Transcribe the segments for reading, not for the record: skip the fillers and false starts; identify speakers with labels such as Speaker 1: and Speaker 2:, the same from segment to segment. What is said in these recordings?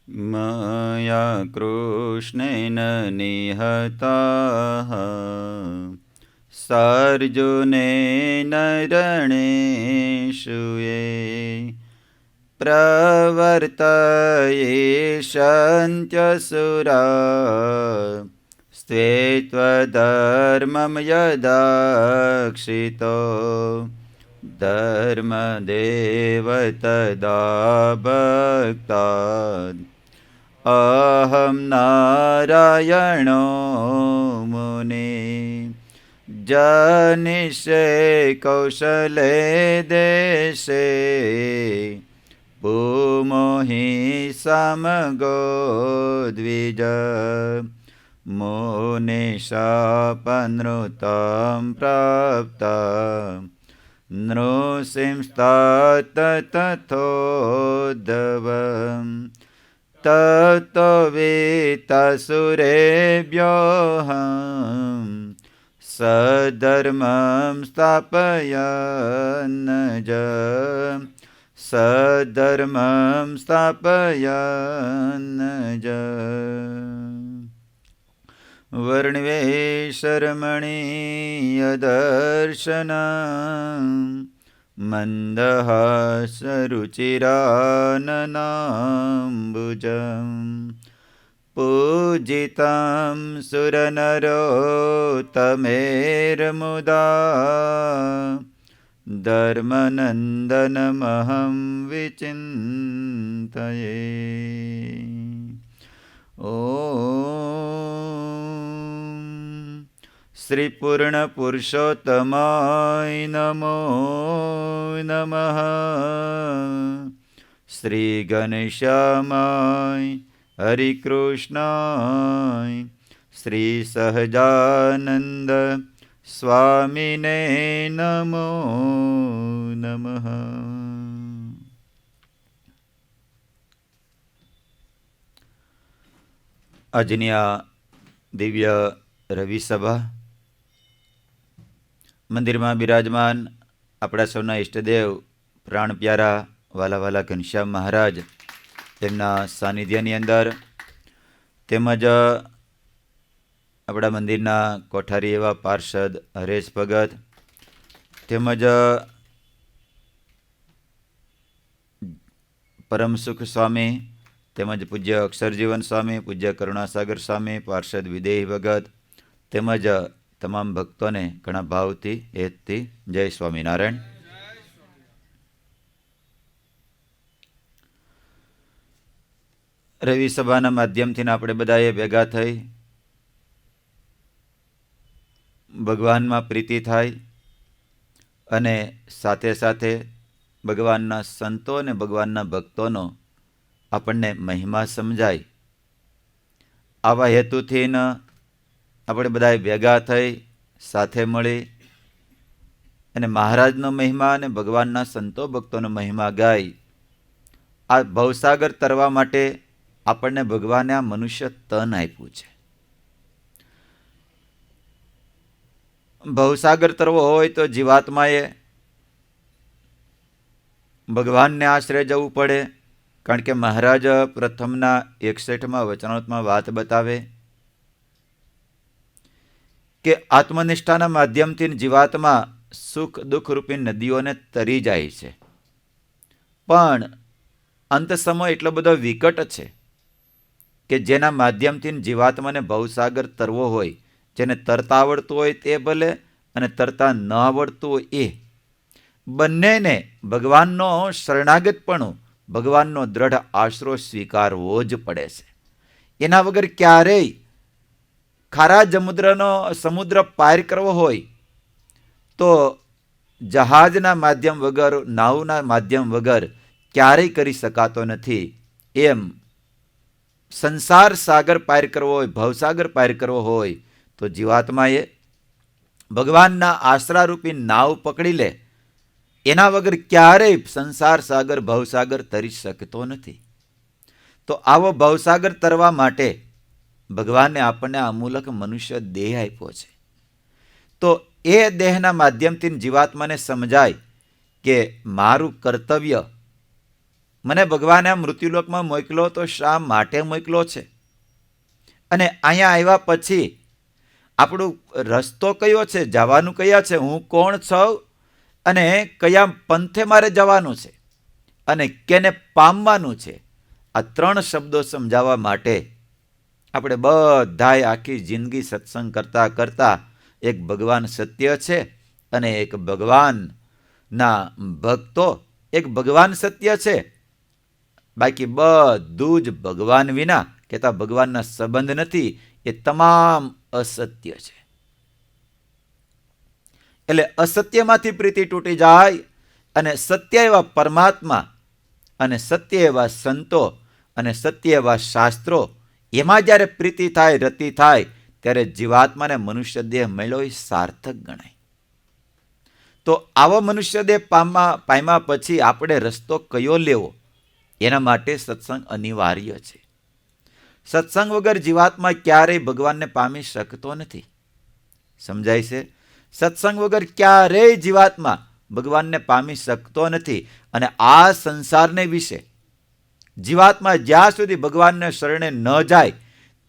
Speaker 1: मया कृष्णेन निहताः सार्जुनेन रणेषु ये प्रवर्तयेषन्त्यसुरा स्वे त्वधर्मं यदाक्षितो धर्मदेव तदा भक्तात् अहं नारायणो मुनिः जनिष्ये कौशले देशे भूमोहि समगो द्विज मुनिशापनृतं प्राप्ता नृसिंस्तात तथोद्धवम् ततो वेत्तसुरेभ्योऽहं सधर्मं स्थापयन्नज सधर्मं स्थापयन्नज वर्णवेशरमणीयदर्शनं मन्दहासरुचिराननाम्बुजं पूजितं सुरनरोत्तमेर्मुदा धर्मनन्दनमहं विचिन्तये। ॐ श्रीपूर्णपुरुषोत्तमाय नमो नमः। श्रीघनश्यामाय हरिकृष्णाय श्रीसहजानन्द स्वामिने नमो नमः। આજની આ દિવ્ય રવિસભા મંદિરમાં બિરાજમાન આપણા સૌના ઈષ્ટદેવ પ્રાણ પ્યારા વાલા વાલા ઘનશ્યામ મહારાજ તેમના સાનિધ્યની અંદર તેમજ આપણા મંદિરના કોઠારી એવા પાર્ષદ હરેશ ભગત તેમજ પરમસુખ સ્વામી તેમજ પૂજ્ય અક્ષરજીવન સ્વામી, પૂજ્ય કરુણાસાગર સ્વામી, પાર્ષદ વિદેહી ભગત તેમજ તમામ ભક્તોને ઘણા ભાવથી હેતથી જય સ્વામિનારાયણ. રવિ સભાના માધ્યમથી આપણે બધાએ ભેગા થઈ ભગવાનમાં પ્રીતિ થાય અને સાથે સાથે ભગવાનના સંતો અને ભગવાનના ભક્તોનો આપણને મહિમા સમજાય, આવા હેતુથી આપણે બધાએ ભેગા થઈ સાથે મળી અને મહારાજનો મહિમા અને ભગવાનના સંતો ભક્તોનો મહિમા ગાય. આ ભવસાગર તરવા માટે આપણને ભગવાને આ મનુષ્ય તન આપ્યું છે. ભવસાગર તરવો હોય તો જીવાત્માએ ભગવાનને આશરે જવું પડે, કારણ કે મહારાજ પ્રથમના 61માં વચનામૃતમાં વાત બતાવે કે આત્મનિષ્ઠાના માધ્યમથી જીવાત્મા સુખ દુઃખ રૂપી નદીઓને તરી જાય છે, પણ અંત સમય એટલો બધો વિકટ છે કે જેના માધ્યમથી જીવાત્માને ભવસાગર તરવો હોય, જેને તરતા આવડતું હોય તે ભલે અને તરતા ન આવડતું હોય એ બંનેને ભગવાનનો શરણાગતપણું, ભગવાનનો દ્રઢ આશરો સ્વીકારવો જ પડે છે. એના વગર ક્યારેય ખારા સમુદ્ર પાર કરવો હોય તો જહાજના માધ્યમ વગર, નાવના માધ્યમ વગર ક્યારેય કરી શકાતો નથી. એમ સંસાર સાગર પાર કરવો હોય, ભવસાગર પાર કરવો હોય તો જીવાત્માએ ભગવાનના આશરારૂપી નાવ પકડી લે, એના વગર ક્યારેય સંસાર સાગર ભવસાગર તરી શકતો નથી. તો આવો ભવસાગર તરવા માટે ભગવાને આપણને અમૂલક મનુષ્ય દેહ આપ્યો છે. તો એ દેહના માધ્યમથી જીવાત્માને સમજાય કે મારું કર્તવ્ય મને ભગવાને આ મૃત્યુલોકમાં મોકલો તો શા માટે મોકલો છે? અને અહીંયા આવ્યા પછી આપણું રસ્તો કયો છે, જવાનું કયા છે, હું કોણ છું અને કયા પંથે મારે જવાનું છે અને કેને પામવાનું છે, આ 3 શબ્દો સમજાવવા માટે આપણે બધાએ આખી જિંદગી સત્સંગ કરતાં કરતાં એક ભગવાન સત્ય છે અને એક ભગવાનના ભક્તો, એક ભગવાન સત્ય છે, બાકી બધું જ ભગવાન વિના કહેતા ભગવાનના સંબંધ નથી, એ તમામ અસત્ય છે. એટલે અસત્યમાંથી પ્રીતિ તૂટી જાય અને સત્ય એવા પરમાત્મા અને સત્ય એવા સંતો અને સત્ય એવા શાસ્ત્રો, એમાં જ્યારે પ્રીતિ થાય, રતિ થાય, ત્યારે જીવાત્માને મનુષ્ય દેહ મળ્યો એ સાર્થક ગણાય. તો આવો મનુષ્ય દેહ પામ્યા પછી આપણે રસ્તો કયો લેવો, એના માટે સત્સંગ અનિવાર્ય છે. સત્સંગ વગર જીવાત્મા ક્યારેય ભગવાનને પામી શકતો નથી. સમજાય છે? સત્સંગ વગર ક્યારેય જીવાત્મા ભગવાનને પામી શકતો નથી. અને આ સંસારને વિશે જીવાત્મા જ્યાં સુધી ભગવાનને શરણે ન જાય,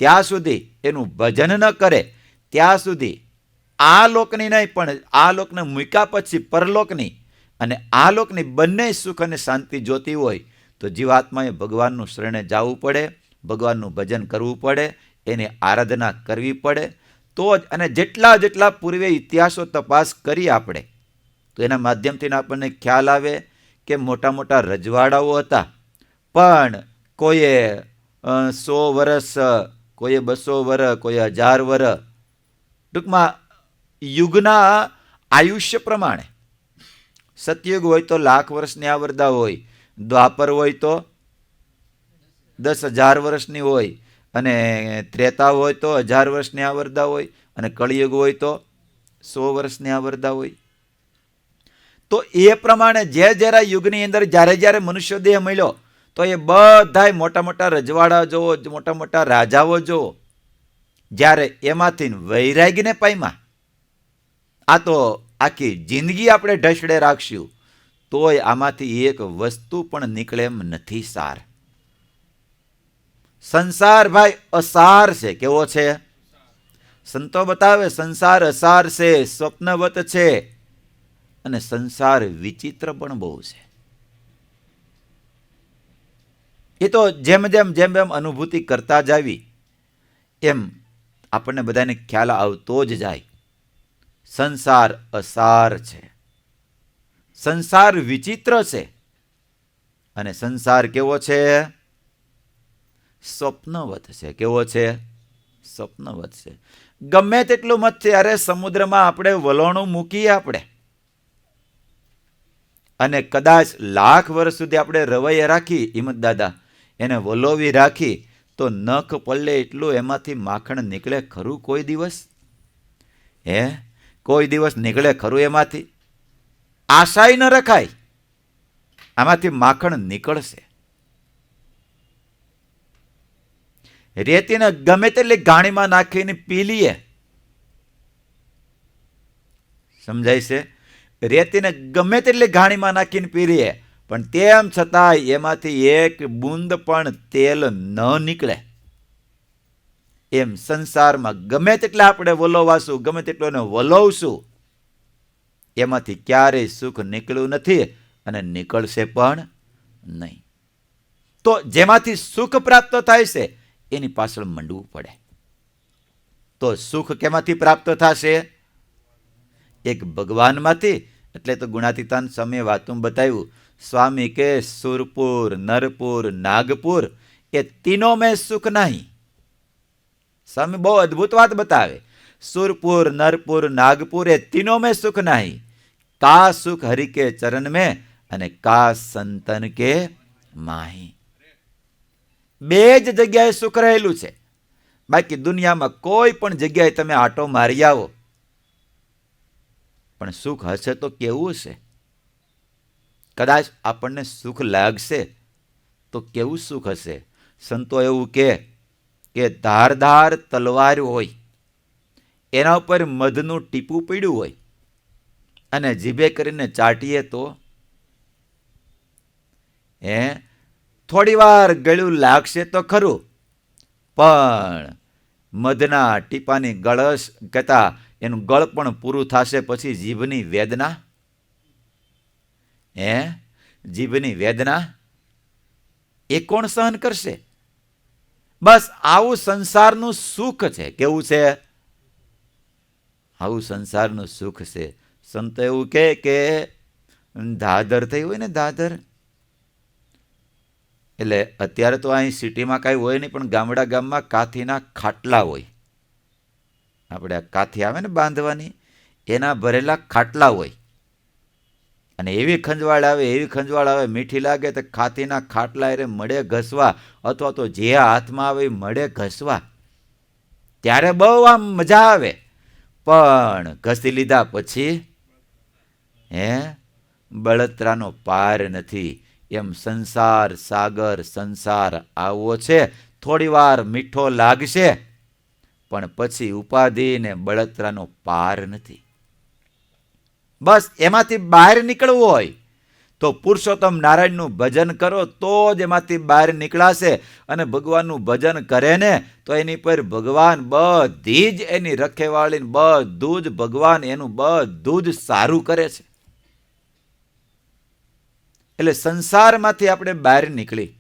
Speaker 1: ત્યાં સુધી એનું ભજન ન કરે, ત્યાં સુધી આ લોકની નહીં પણ આ લોકને મૂક્યા પછી પરલોકની અને આ લોકની બંને સુખ અને શાંતિ જોતી હોય તો જીવાત્માએ ભગવાનનું શરણે જવું પડે, ભગવાનનું ભજન કરવું પડે, એની આરાધના કરવી પડે. તો જ, અને જેટલા પૂર્વે ઇતિહાસો તપાસ કરી આપણે તો એના માધ્યમથી આપણને ખ્યાલ આવે કે મોટા મોટા રજવાડાઓ હતા, પણ કોઈએ 100 વર્ષ, કોઈએ 200 વર્ષ, કોઈએ 1000 વર્ષ, ટૂંકમાં યુગના આયુષ્ય પ્રમાણે. સતયુગ હોય તો 1,00,000 વર્ષની આવરદા હોય, દ્વાપર હોય તો 10,000 વર્ષની હોય, અને ત્રેતા હોય તો 1000 વર્ષની આવરદા હોય, અને કળિયુગ હોય તો 100 વર્ષની આવરદા હોય. તો એ પ્રમાણે જે જરા યુગની અંદર જ્યારે મનુષ્ય દેહ મળ્યો તો એ બધાય મોટા મોટા રજવાડા જોવો, મોટા મોટા રાજાઓ જોવો, જ્યારે એમાંથી વૈરાગીને પામ્યા, આ તો આખી જિંદગી આપણે ઢસડે રાખશું તોય આમાંથી એક વસ્તુ પણ નીકળે એમ નથી. સાર સંસાર ભાઈ અસાર છે. કેવો છે? સંતો બતાવે સંસાર અસાર છે, સ્વપ્નવત છે, અને સંસાર વિચિત્ર પણ બહુ છે. એ તો જેમ જેમ અનુભૂતિ કરતા જાવી એમ આપણને બધાને ખ્યાલ આવતો જ જાય. સંસાર અસાર છે, સંસાર વિચિત્ર છે, અને સંસાર કેવો છે? સ્વપ્નવત છે. કેવો છે? સ્વપ્નવત છે. ગમે તેટલું મત છે, અરે સમુદ્રમાં આપણે વલોણું મૂકીએ આપણે, અને કદાચ 1,00,000 વર્ષ સુધી આપણે રવૈયા રાખી, હિંમત દાદા એને વલોવી રાખી, તો નખ પલ્લે એટલું એમાંથી માખણ નીકળે ખરું કોઈ દિવસ? કોઈ દિવસ નીકળે ખરું એમાંથી? આશાય ન રખાય, આમાંથી માખણ નીકળશે. રેતીને ગમે તેટલી ગાણીમાં નાખીને પી લઈએ, સમજાય છે? રેતીને ગમે તેટલી ગાણીમાં નાખીને પી લઈએ, પણ તેમ છતાં એમાંથી એક બૂંદ પણ તેલ ન નીકળે. એમ સંસારમાં ગમે તેટલા આપણે વલોવાશું, ગમે તેટલું એને વલોવશું, એમાંથી ક્યારેય સુખ નીકળ્યું નથી અને નીકળશે પણ નહીં. તો જેમાંથી સુખ પ્રાપ્ત થાય છે એની પાછળ મંડવું પડે. તો સુખ કેમાંથી પ્રાપ્ત થશે? એક ભગવાનમાંથી. એટલે તો ગુણાતીતાન સ્વામીએ વાતું બતાવ્યું, સ્વામી કે સુરપુર, નરપુર, નાગપુર એ તીનો મેં સુખ નહીં. સ્વામી બહુ અદભુત વાત બતાવે. સુરપુર, નરપુર, નાગપુર એ તીનો મેં સુખ નહીં. કા સુખ હરિ કે ચરણ में અને કા સંતન કે માહી. બે જ જગ્યાએ સુખ રહેલું છે. બાકી દુનિયામાં કોઈ પણ જગ્યાએ તમે આટો મારી આવો, પણ સુખ હશે તો કેવું છે? કદાચ આપણને સુખ લાગશે તો કેવું સુખ હશે? સંતો એવું કે ધારધાર તલવાર હોય, એના ઉપર મધનું ટીપું પડ્યું હોય, અને જીભે કરીને ચાટીએ તો થોડી વાર ગળ્યું લાગશે તો ખરું, પણ મધના ટીપાની ગળસ કહેતા એનું ગળ પણ પૂરું થશે પછી જીભની વેદના, જીભની વેદના એ કોણ સહન કરશે? બસ આવું સંસારનું સુખ છે. કેવું છે? આવું સંસારનું સુખ છે. સંતો એવું કે ધાધર થઈ હોય ને, ધાધર, એટલે અત્યારે તો અહીં સિટીમાં કાંઈ હોય નહીં, પણ ગામડા ગામમાં કાથીના ખાટલા હોય. આપણે આ કાથી આવે ને બાંધવાની, એના ભરેલા ખાટલા હોય. અને એવી ખંજવાળ આવે, એવી ખંજવાળ આવે, મીઠી લાગે તો ખાથીના ખાટલા એ મળે ઘસવા, અથવા તો જે હાથમાં આવે એ મળે ઘસવા. ત્યારે બહુ આમ મજા આવે. પણ ઘસી લીધા પછી બળતરાનો પાર નથી. એમ સંસાર સાગર, સંસાર આવો છે. થોડી વાર મીઠો લાગશે, પણ પછી ઉપાધિ ને બળતરાનો પાર નથી. બસ એમાંથી બહાર નીકળવું હોય તો પુરુષોત્તમ નારાયણનું ભજન કરો, તો જ એમાંથી બહાર નીકળાશે. અને ભગવાનનું ભજન કરે ને તો એની પર ભગવાન બધી જ એની રખેવાળી, બધું જ ભગવાન એનું બધું જ સારું કરે છે. એટલે સંસારમાંથી આપણે બહાર નીકળી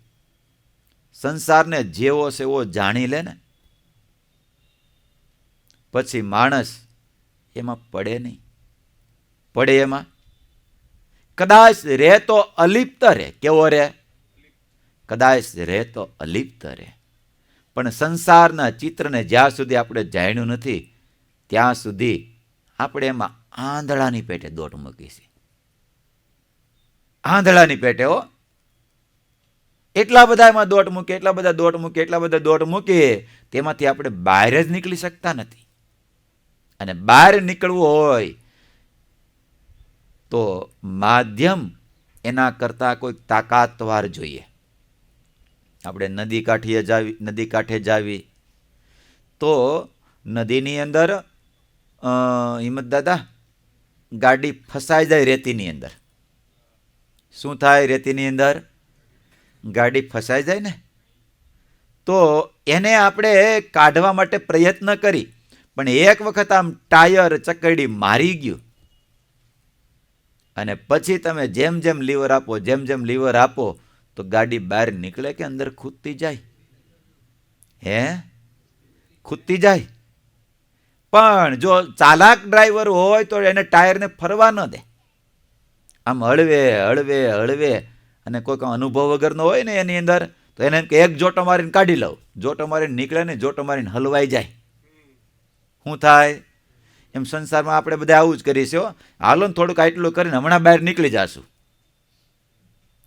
Speaker 1: સંસારને જેવો છે એવો જાણી લે ને, પછી માણસ એમાં પડે નહીં. પડે એમાં કદાચ રે તો અલિપ્ત રે. કેવો રે? કદાચ રે તો અલિપ્ત રે. પણ સંસારના ચિત્રને જ્યાં સુધી આપણે જાણ્યું નથી ત્યાં સુધી આપણે એમાં આંધળાની પેટે દોટ મૂકીશું. આંધળાની પેટે હો. એટલા બધા એમાં દોટ મૂકે, એટલા બધા દોટ મૂકે, એટલા બધા દોટ મૂકીએ, તેમાંથી આપણે બહાર જ નીકળી શકતા નથી. અને બહાર નીકળવું હોય તો માધ્યમ એના કરતા કોઈક તાકાતવાર જોઈએ. આપણે નદી કાંઠે જાવી તો નદીની અંદર હિંમત દાદા ગાડી ફસાઈ જાય રેતીની અંદર. શું થાય? રેતીની અંદર ગાડી ફસાઈ જાય ને, તો એને આપણે કાઢવા માટે પ્રયત્ન કરી, પણ એક વખત આમ ટાયર ચકડી મારી ગયું અને પછી તમે જેમ જેમ લીવર આપો, જેમ જેમ લીવર આપો તો ગાડી બહાર નીકળે કે અંદર ખૂદતી જાય? ખૂદતી જાય. પણ જો ચાલાક ડ્રાઈવર હોય તો એને ટાયરને ફરવા ન દે. આમ હળવે હળવે હળવે, અને કોઈક અનુભવ વગરનો હોય ને એની અંદર, તો એને કે એક જોટો મારીને કાઢી લઉં. જોટો મારીને નીકળે ને, જોટો મારીને હલવાઈ જાય. શું થાય? એમ સંસારમાં આપણે બધા આવું જ કરીશું. હાલો ને થોડુંક આટલું કરીને હમણાં બહાર નીકળી જશું.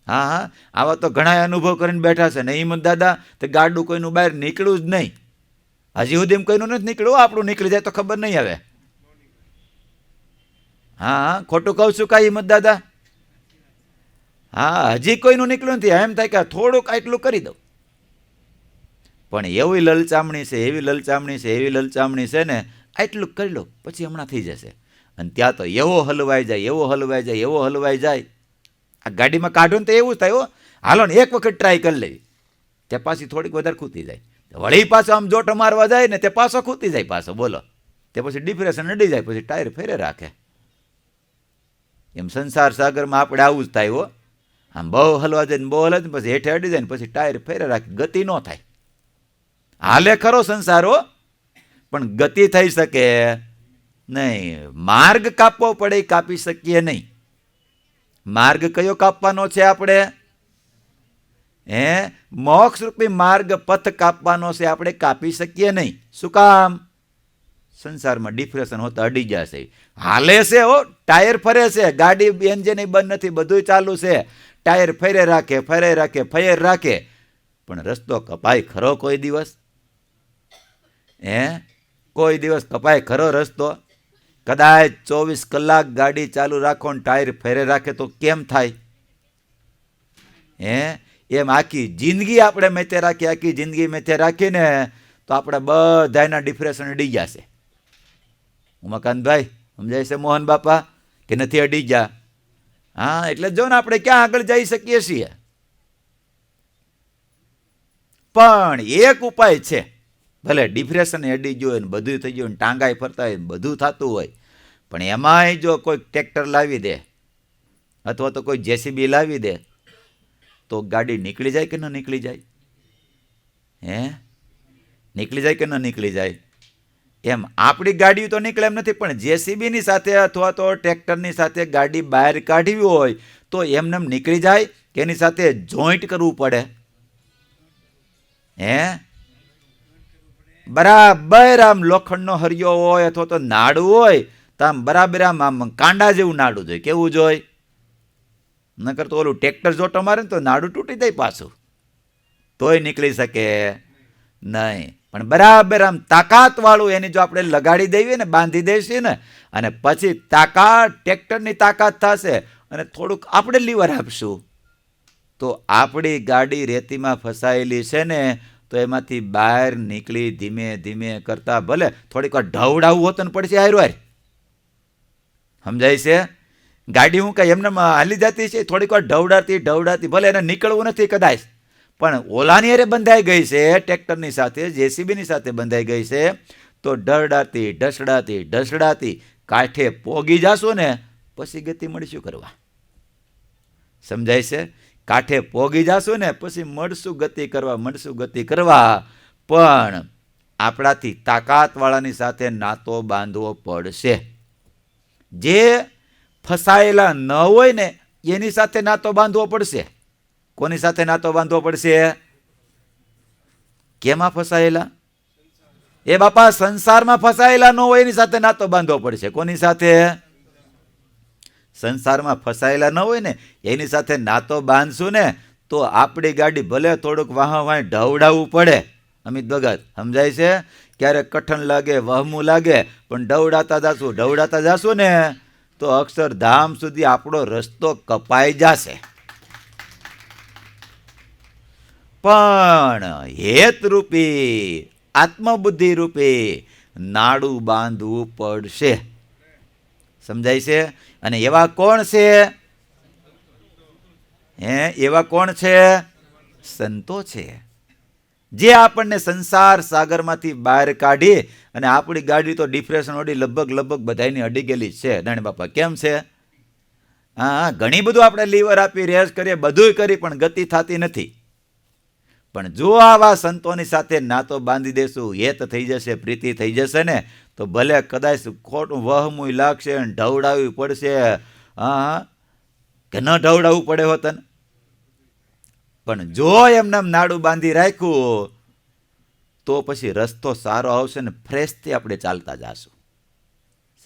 Speaker 1: હા હા, આવા તો ઘણા અનુભવ કરીને બેઠા છે ને. હિંમત દાદા તો ગાડું કોઈનું બહાર નીકળ્યું જ નહીં. હજી સુધી એમ કોઈનું નથી નીકળ્યું. આપણું નીકળી જાય તો ખબર નહીં આવે. હા, ખોટું કહું છું કાંઈ હિંમત દાદા? હા, હજી કોઈનું નીકળ્યું નથી. એમ થાય કે થોડુંક આટલું કરી દઉં. પણ એવી લલચામણી છે, એવી લલચામણી છે, એવી લલચામણી છે ને, આટલું કરી લો પછી હમણાં થઈ જશે. અને ત્યાં તો એવો હલવાઈ જાય, એવો હલવાઈ જાય, એવો હલવાઈ જાય. આ ગાડીમાં કાઢો ને તો એવું થાય હો. હાલો ને એક વખત ટ્રાય કરી લેવી, તે પાછી થોડીક વધારે ખૂતી જાય. વળી પાછો આમ જોટો મારવા જાય ને તે પાછો ખૂતી જાય પાછો. બોલો, તે પછી ડિપ્રેશન અડી જાય, પછી ટાયર ફેરે રાખે. એમ સંસાર સાગરમાં આપણે આવું જ થાય હો. આમ બહુ હલવા જાય ને, બહુ હલવા જાય, પછી હેઠે અડી જાય ને પછી ટાયર ફેરે રાખે. ગતિ ન થાય. હાલે ખરો સંસારો, પણ ગતિ થઈ શકે નહીં. માર્ગ કાપવો પડે, કાપી શકીએ નહીં. માર્ગ કયો કાપવાનો છે આપણે? મોક્ષરૂપી માર્ગ, પથ કાપવાનો છે. આપણે કાપી શકીએ નહીં. શું કામ? સંસારમાં ડિપ્રેશન હોતા અડી જશે. હાલે છે હો, ટાયર ફરે છે, ગાડી એન્જિન બંધ નથી, બધું ચાલુ છે. ટાયર ફેરે રાખે, ફેરે રાખે, ફેર રાખે, પણ રસ્તો કપાય ખરો કોઈ દિવસ? કોઈ દિવસ કપાય ખરો રસ્તો? કદાચ 24 કલાક ગાડી ચાલુ રાખો ને ટાયર ફેરે રાખે તો કેમ થાય? એમ આખી જિંદગી આપણે મેથે રાખીએ, આખી જિંદગી મેથે રાખીને તો આપણે બધાના ડિપ્રેશન અડી જશે. ઉમાકાંતભાઈ સમજાય છે મોહન બાપા કે નથી અડી ગયા? હા, એટલે જો ને આપણે ક્યાં આગળ જઈ શકીએ છીએ. પણ એક ઉપાય છે. ભલે ડિપ્રેશન અડી ગયું હોય ને બધું થઈ ગયું, ટાંગાઈ ફરતા હોય બધું થતું હોય, પણ એમાંય જો કોઈ ટ્રેક્ટર લાવી દે અથવા તો કોઈ જેસીબી લાવી દે તો ગાડી નીકળી જાય કે ન નીકળી જાય? હે, નીકળી જાય કે ન નીકળી જાય? એમ આપણી ગાડી તો નીકળે એમ નથી, પણ જેસીબીની સાથે અથવા તો ટ્રેક્ટરની સાથે ગાડી બહાર કાઢવી હોય તો એમને નીકળી જાય કે એની સાથે જોઈન્ટ કરવું પડે? હે, બરાબર આમ લોખંડનો હરિયો હોય અથવા તો નાડું હોય તો આમ બરાબર આમ કાંડા જેવું નાડું જોઈએ. કેવું જોઈએ? નકર તો ઓલું ટ્રેક્ટર જોટો મારે ને તો નાડું તૂટી જાય પાછું, તોય નીકળી શકે નહીં. પણ બરાબર આમ તાકાત વાળું એની જો આપણે લગાડી દઈએ ને, બાંધી દઈશું ને, અને પછી તાકાત ટ્રેક્ટરની તાકાત થશે અને થોડુંક આપણે લીવર આપશું તો આપણી ગાડી રેતીમાં ફસાયેલી છે ને તો એમાંથી બહાર નીકળી ધીમે ધીમે કરતા ભલે થોડીક વાર ઢવડાવવું હોતું ને પડશે હારું હાર. સમજાય છે? ગાડી હું કઈ એમને હાલી જતી છે, થોડીક વાર ઢવડાતી ભલે એને નીકળવું નથી કદાચ, પણ ઓલાની અરે બંધાઈ ગઈ છે ટ્રેક્ટરની સાથે, જેસીબીની સાથે બંધાઈ ગઈ છે, તો ઢસડાતી કાંઠે પોગી જાશો ને પછી ગતિ મળશું કરવા. સમજાય છે? કાંઠે પોગી જાશો ને પછી મળશું ગતિ કરવા, પણ આપણાથી તાકાતવાળાની સાથે નાતો બાંધવો પડશે. જે ફસાયેલા ન હોય ને એની સાથે નાતો બાંધવો પડશે. કોની સાથે નાતો બાંધવો પડશે? કેમાં ફસાયેલા? એ બાપા સંસારમાં ફસાયેલા ન હોય એની સાથે નાતો બાંધવો પડશે. કોની સાથે? સંસારમાં ફસાયેલા ન હોય ને એની સાથે નાતો બાંધશું ને તો આપણી ગાડી ભલે થોડુંક વાહ ઢવડાવવું પડે. અમિત ભગત સમજાય છે? ક્યારેક કઠણ લાગે, વહમું લાગે, પણ ઢવડાતા જાશું ને તો અક્ષરધામ સુધી આપણો રસ્તો કપાઈ જશે. પણ હેતરૂપી આત્મબુદ્ધિ રૂપી નાડું બાંધવું પડશે. સમજાય છે? અને એવા કોણ છે? એવા કોણ છે? સંતો છે, જે આપણને સંસાર સાગરમાંથી બહાર કાઢી અને આપણી ગાડી તો ડિપ્રેશન ઓડી લગભગ બધાની અડી ગયેલી છે. નાની બાપા કેમ છે? હા, ઘણી બધું આપણે લીવર આપી રેસ કરીએ, બધું કરી, પણ ગતિ થતી નથી. પણ જો આવા સંતોની સાથે નાતો બાંધી દેશું, હેત થઈ જશે, પ્રીતિ થઈ જશે ને તો ભલે કદાચ ખોટું વહમું લાગશે, ઢવડાવવી પડશે. હા, કે ન ઢવડાવવું પડે હોતન, પણ જો એમને નાડું બાંધી રાખ્યું તો પછી રસ્તો સારો આવશે ને ફ્રેશથી આપણે ચાલતા જાશું.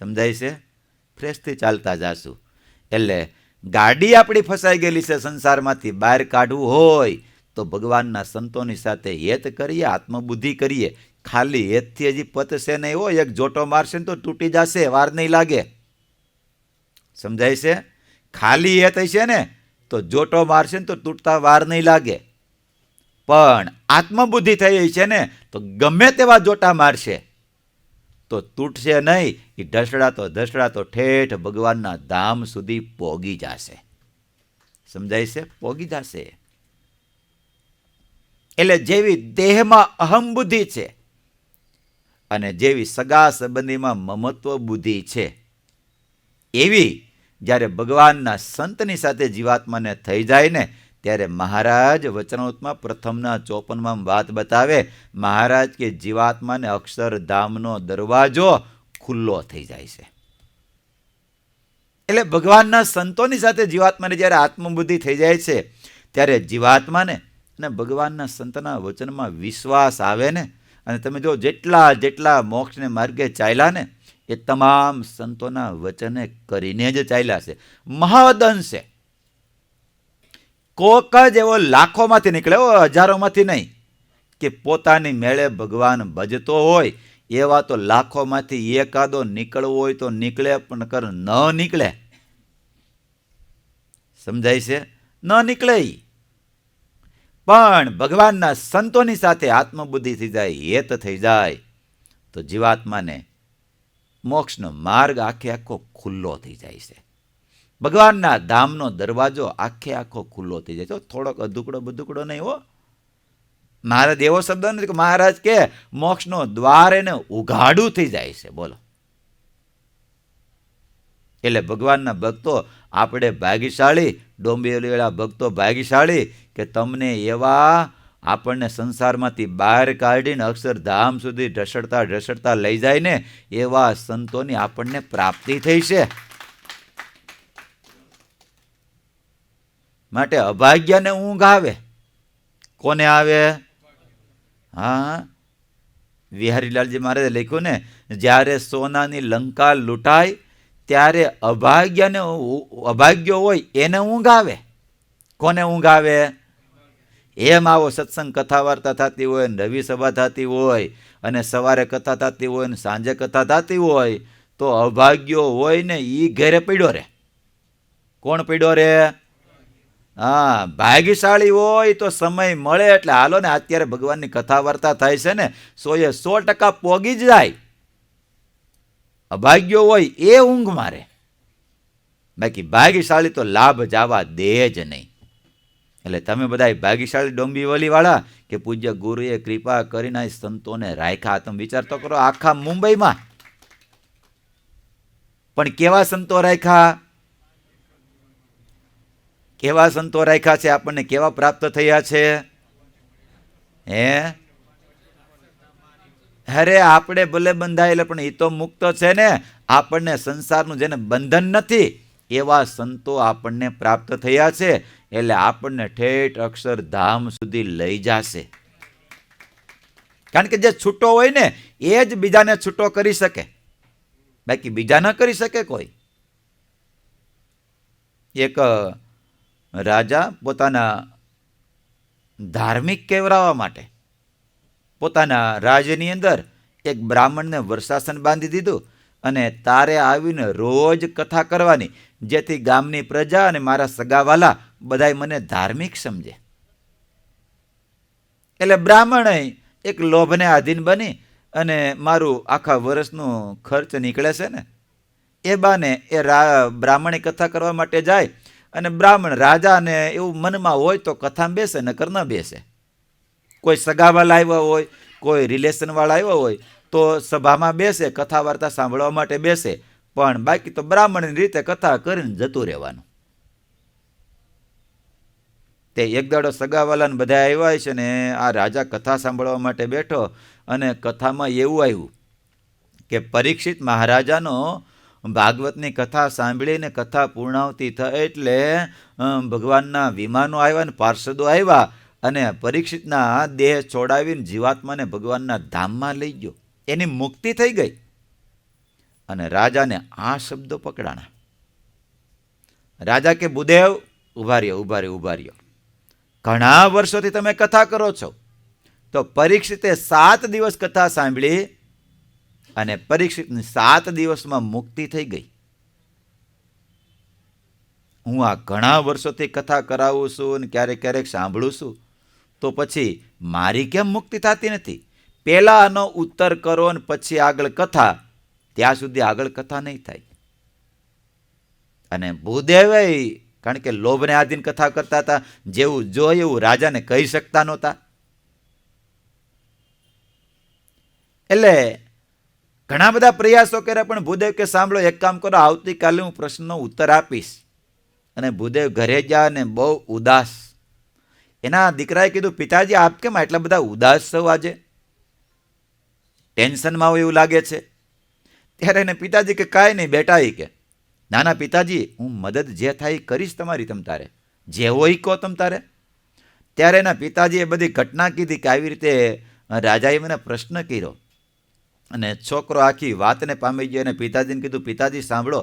Speaker 1: સમજાય છે? ફ્રેશથી ચાલતા જાશું. એટલે ગાડી આપણી ફસાઈ ગયેલી છે, સંસારમાંથી બહાર કાઢવું હોય તો ભગવાનના સંતોની સાથે હેત કરીએ, આત્મબુદ્ધિ કરીએ. ખાલી હેતથી હજી પતશે નહીં હોય, એક જોટો મારશે ને તો તૂટી જશે, વાર નહીં લાગે. સમજાય છે? ખાલી હેત હશે ને તો જોટો મારશે ને તો તૂટતા વાર નહીં લાગે, પણ આત્મબુદ્ધિ થઈ છે ને તો ગમે તેવા જોટા મારશે તો તૂટશે નહીં. એ ઢસડાતો ઠેઠ ભગવાનના ધામ સુધી પોગી જશે. સમજાય છે? પોગી જશે. એટલે જેવી દેહમાં અહમ બુદ્ધિ છે અને જેવી સગા સંબંધીમાં મમત્વ બુદ્ધિ છે, એવી જ્યારે ભગવાનના સંતની સાથે જીવાત્માને થઈ જાય ને ત્યારે મહારાજ વચનામૃતમાં પ્રથમના 54માં વાત બતાવે. મહારાજ કે જીવાત્માને અક્ષરધામનો દરવાજો ખુલ્લો થઈ જાય છે. એટલે ભગવાનના સંતોની સાથે જીવાત્માને જ્યારે આત્મબુદ્ધિ થઈ જાય છે ત્યારે જીવાત્માને અને ભગવાનના સંતના વચનમાં વિશ્વાસ આવે ને, અને તમે જો જેટલા મોક્ષને માર્ગે ચાલ્યા ને એ તમામ સંતોના વચને કરીને જ ચાલ્યા છે. મહદઅંશે કોક જ એવો લાખોમાંથી નીકળે, હજારોમાંથી નહીં, કે પોતાની મેળે ભગવાન ભજતો હોય એવા તો લાખોમાંથી એકાદો નીકળવો હોય તો નીકળે, પણ ન નીકળે. સમજાય છે? ન નીકળે. પણ ભગવાનના સંતોની સાથે આત્મબુદ્ધિ થઈ જાય, હેત થઈ જાય તો જીવાત્માને મોક્ષનો માર્ગ આખો ખુલ્લો થઈ જાય છે. ભગવાનના ધામનો દરવાજો આખો ખુલ્લો થઈ જાય છે. થોડોક અધુકડો બધુકડો નહીં હો. મહારાજ એવો શબ્દ નથી કે મહારાજ કે મોક્ષનો દ્વાર એને ઉઘાડું થઈ જાય છે. બોલો, એટલે ભગવાનના ભક્તો આપણે ભાગ્યશાળી, ડોંબિવલીવાળા ભક્તો ભાગ્યશાળી કે તમને એવા આપણને સંસારમાંથી બહાર કાઢીને અક્ષરધામ સુધી ઢસડતા ઢસડતા લઈ જાય ને એવા સંતોની આપણને પ્રાપ્તિ થઈ છે. માટે અભાગ્યને ઊંઘ આવે. કોને આવે? હા, વિહારીલાલજી મહારાજે લખ્યું ને, જ્યારે સોનાની લંકા લૂંટાય ત્યારે અભાગ્ય હોય એને ઊંઘ આવે. કોને ઊંઘ આવે? એમ આવો સત્સંગ કથા વાર્તા થતી હોય, નવી સભા થતી હોય, અને સવારે કથા થતી હોય ને સાંજે કથા થતી હોય, તો અભાગ્યો હોય ને એ ઘેરે પડ્યો રે. કોણ પડ્યો રે? હા, ભાગ્યશાળી હોય તો સમય મળે એટલે હાલો ને, અત્યારે ભગવાનની કથા વાર્તા થાય છે ને, 100% પોગી જ જાય. અભાગ્યો હોય એ ઊંઘ મારે, બાકી ભાગ્યશાળી તો લાભ જવા દે જ નહીં. એટલે તમે બધા ભાગ્યશાળી ડોંબીવલી વાળા કે પૂજ્ય ગુરુએ કૃપા કરીને સંતોને રાખ્યા. તમે વિચાર તો કરો, આખા મુંબઈમાં પણ કેવા સંતો રાખ્યા? કેવા સંતો રાખ્યા છે? આપણને કેવા પ્રાપ્ત થયા છે? હે, અરે આપણે ભલે બંધાયેલા પણ એ તો મુક્ત છે ને. આપણને સંસારનું જેને બંધન નથી એવા સંતો આપણને પ્રાપ્ત થયા છે. એટલે આપણને ઠેઠ અક્ષરધામ સુધી લઈ જશે. કારણ કે જે છૂટો હોય ને એ જ બીજાને છૂટો કરી શકે, બાકી બીજા ન કરી શકે કોઈ. એક રાજા પોતાના ધાર્મિક કહેવરાવા માટે પોતાના રાજ્યની અંદર એક બ્રાહ્મણને વર્ષાસન બાંધી દીધું અને તારે આવીને રોજ કથા કરવાની, જેથી ગામની પ્રજા અને મારા સગાવાલા બધાય મને ધાર્મિક સમજે. એટલે બ્રાહ્મણ એક લોભને આધીન બની અને મારું આખા વર્ષનું ખર્ચ નીકળે છે ને એ બાને એ બ્રાહ્મણે કથા કરવા માટે જાય. અને બ્રાહ્મણ રાજાને એવું મનમાં હોય તો કથામાં બેસે, નકર ન બેસે. કોઈ સગાવાલા આવ્યા હોય, કોઈ રિલેશનવાળા આવ્યા હોય તો સભામાં બેસે, કથા વાર્તા સાંભળવા માટે બેસે, પણ બાકી તો બ્રાહ્મણની રીતે કથા કરીને જતું રહેવાનું. તે એક દાડો સગાવાલાને બધા આવ્યા છે ને આ રાજા કથા સાંભળવા માટે બેઠો, અને કથામાં એવું આવ્યું કે પરીક્ષિત મહારાજાનો ભાગવતની કથા સાંભળીને કથા પૂર્ણાવતી થઈ એટલે ભગવાનના વિમાનો આવ્યા ને પાર્ષદો આવ્યા અને પરીક્ષિતના દેહ છોડાવીને જીવાત્માને ભગવાનના ધામમાં લઈ ગયો. એની મુક્તિ થઈ ગઈ. અને રાજાને આ શબ્દો પકડાણા. રાજા કે બુદેવ ઉભા રહ્યો, ઉભા રહ્યો, ઉભા રહ્યો. ઘણા વર્ષોથી તમે કથા કરો છો. તો પરીક્ષિતે 7 દિવસ કથા સાંભળી અને પરીક્ષિતની 7 દિવસમાં મુક્તિ થઈ ગઈ. હું આ ઘણા વર્ષોથી કથા કરાવું છું અને ક્યારેક ક્યારેક સાંભળું છું, તો પછી મારી કેમ મુક્તિ થતી નથી? પહેલા આનો ઉત્તર કરો અને પછી આગળ કથા, ત્યાં સુધી આગળ કથા નહીં થાય. અને ભૂદેવે કારણ કે લોભને આધીન કથા કરતા હતા, જેવું જોઈએ એવું રાજાને કહી શકતા નહોતા. એટલે ઘણા બધા પ્રયાસો કર્યા, પણ ભૂદેવ કે સાંભળો, એક કામ કરો, આવતીકાલે હું પ્રશ્નનો ઉત્તર આપીશ. અને ભૂદેવ ઘરે ગયા ને બહુ ઉદાસ. એના દીકરાએ કીધું, પિતાજી આપ કેમ આટલા બધા ઉદાસ છો આજે? ટેન્શનમાં હોય એવું લાગે છે. ત્યારે એને પિતાજી કે કાંઈ નહીં બેટા, એ કે નાના પિતાજી હું મદદ જે થાય એ કરીશ તમારી, તમ તારે જે હોય કહો તમ તારે. ત્યારે એના પિતાજીએ બધી ઘટના કીધી કે આવી રીતે રાજાએ મને પ્રશ્ન કર્યો અને છોકરો આખી વાતને પામી ગયો. અને પિતાજીને કીધું, પિતાજી સાંભળો,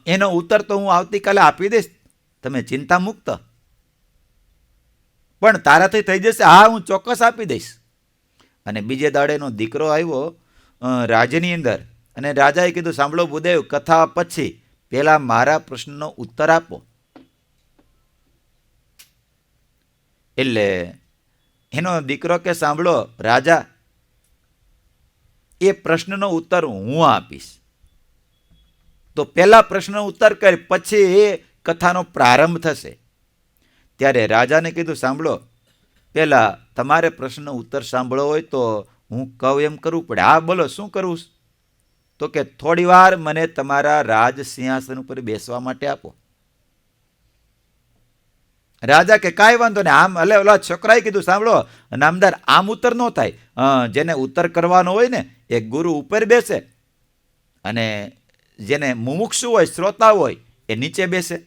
Speaker 1: એનો ઉત્તર તો હું આવતીકાલે આપી દઈશ, તમે ચિંતા મુક્ત. પણ તારાથી થઈ જશે? હા, હું ચોક્કસ આપી દઈશ. અને બીજે દાડેનો દીકરો આવ્યો રાજ્યની અંદર, અને રાજાએ કીધું, સાંભળો ભૂદેવ, કથા પછી પહેલા મારા પ્રશ્નનો ઉત્તર આપો. એટલે એનો દીકરો કે સાંભળો રાજા, એ પ્રશ્નનો ઉત્તર હું આપીશ. તો પહેલા પ્રશ્નનો ઉત્તર કરી પછી એ કથાનો પ્રારંભ થશે. ત્યારે રાજાને કીધું, સાંભળો, પહેલાં તમારે પ્રશ્નનો ઉત્તર સાંભળવો હોય તો હું કહું એમ કરવું પડે. હા બોલો, શું કરવું? તો કે થોડી વાર મને તમારા રાજ સિંહાસન ઉપર બેસવા માટે આપો. રાજા કે કાંઈ વાંધો નહીં. આમ એટલે ઓલા છોકરાએ કીધું, સાંભળો નામદાર, આમ ઉત્તર ન થાય. જેને ઉત્તર કરવાનો હોય ને એ ગુરુ ઉપર બેસે, અને જેને મુમુક્ષુ હોય, શ્રોતા હોય, એ નીચે બેસે.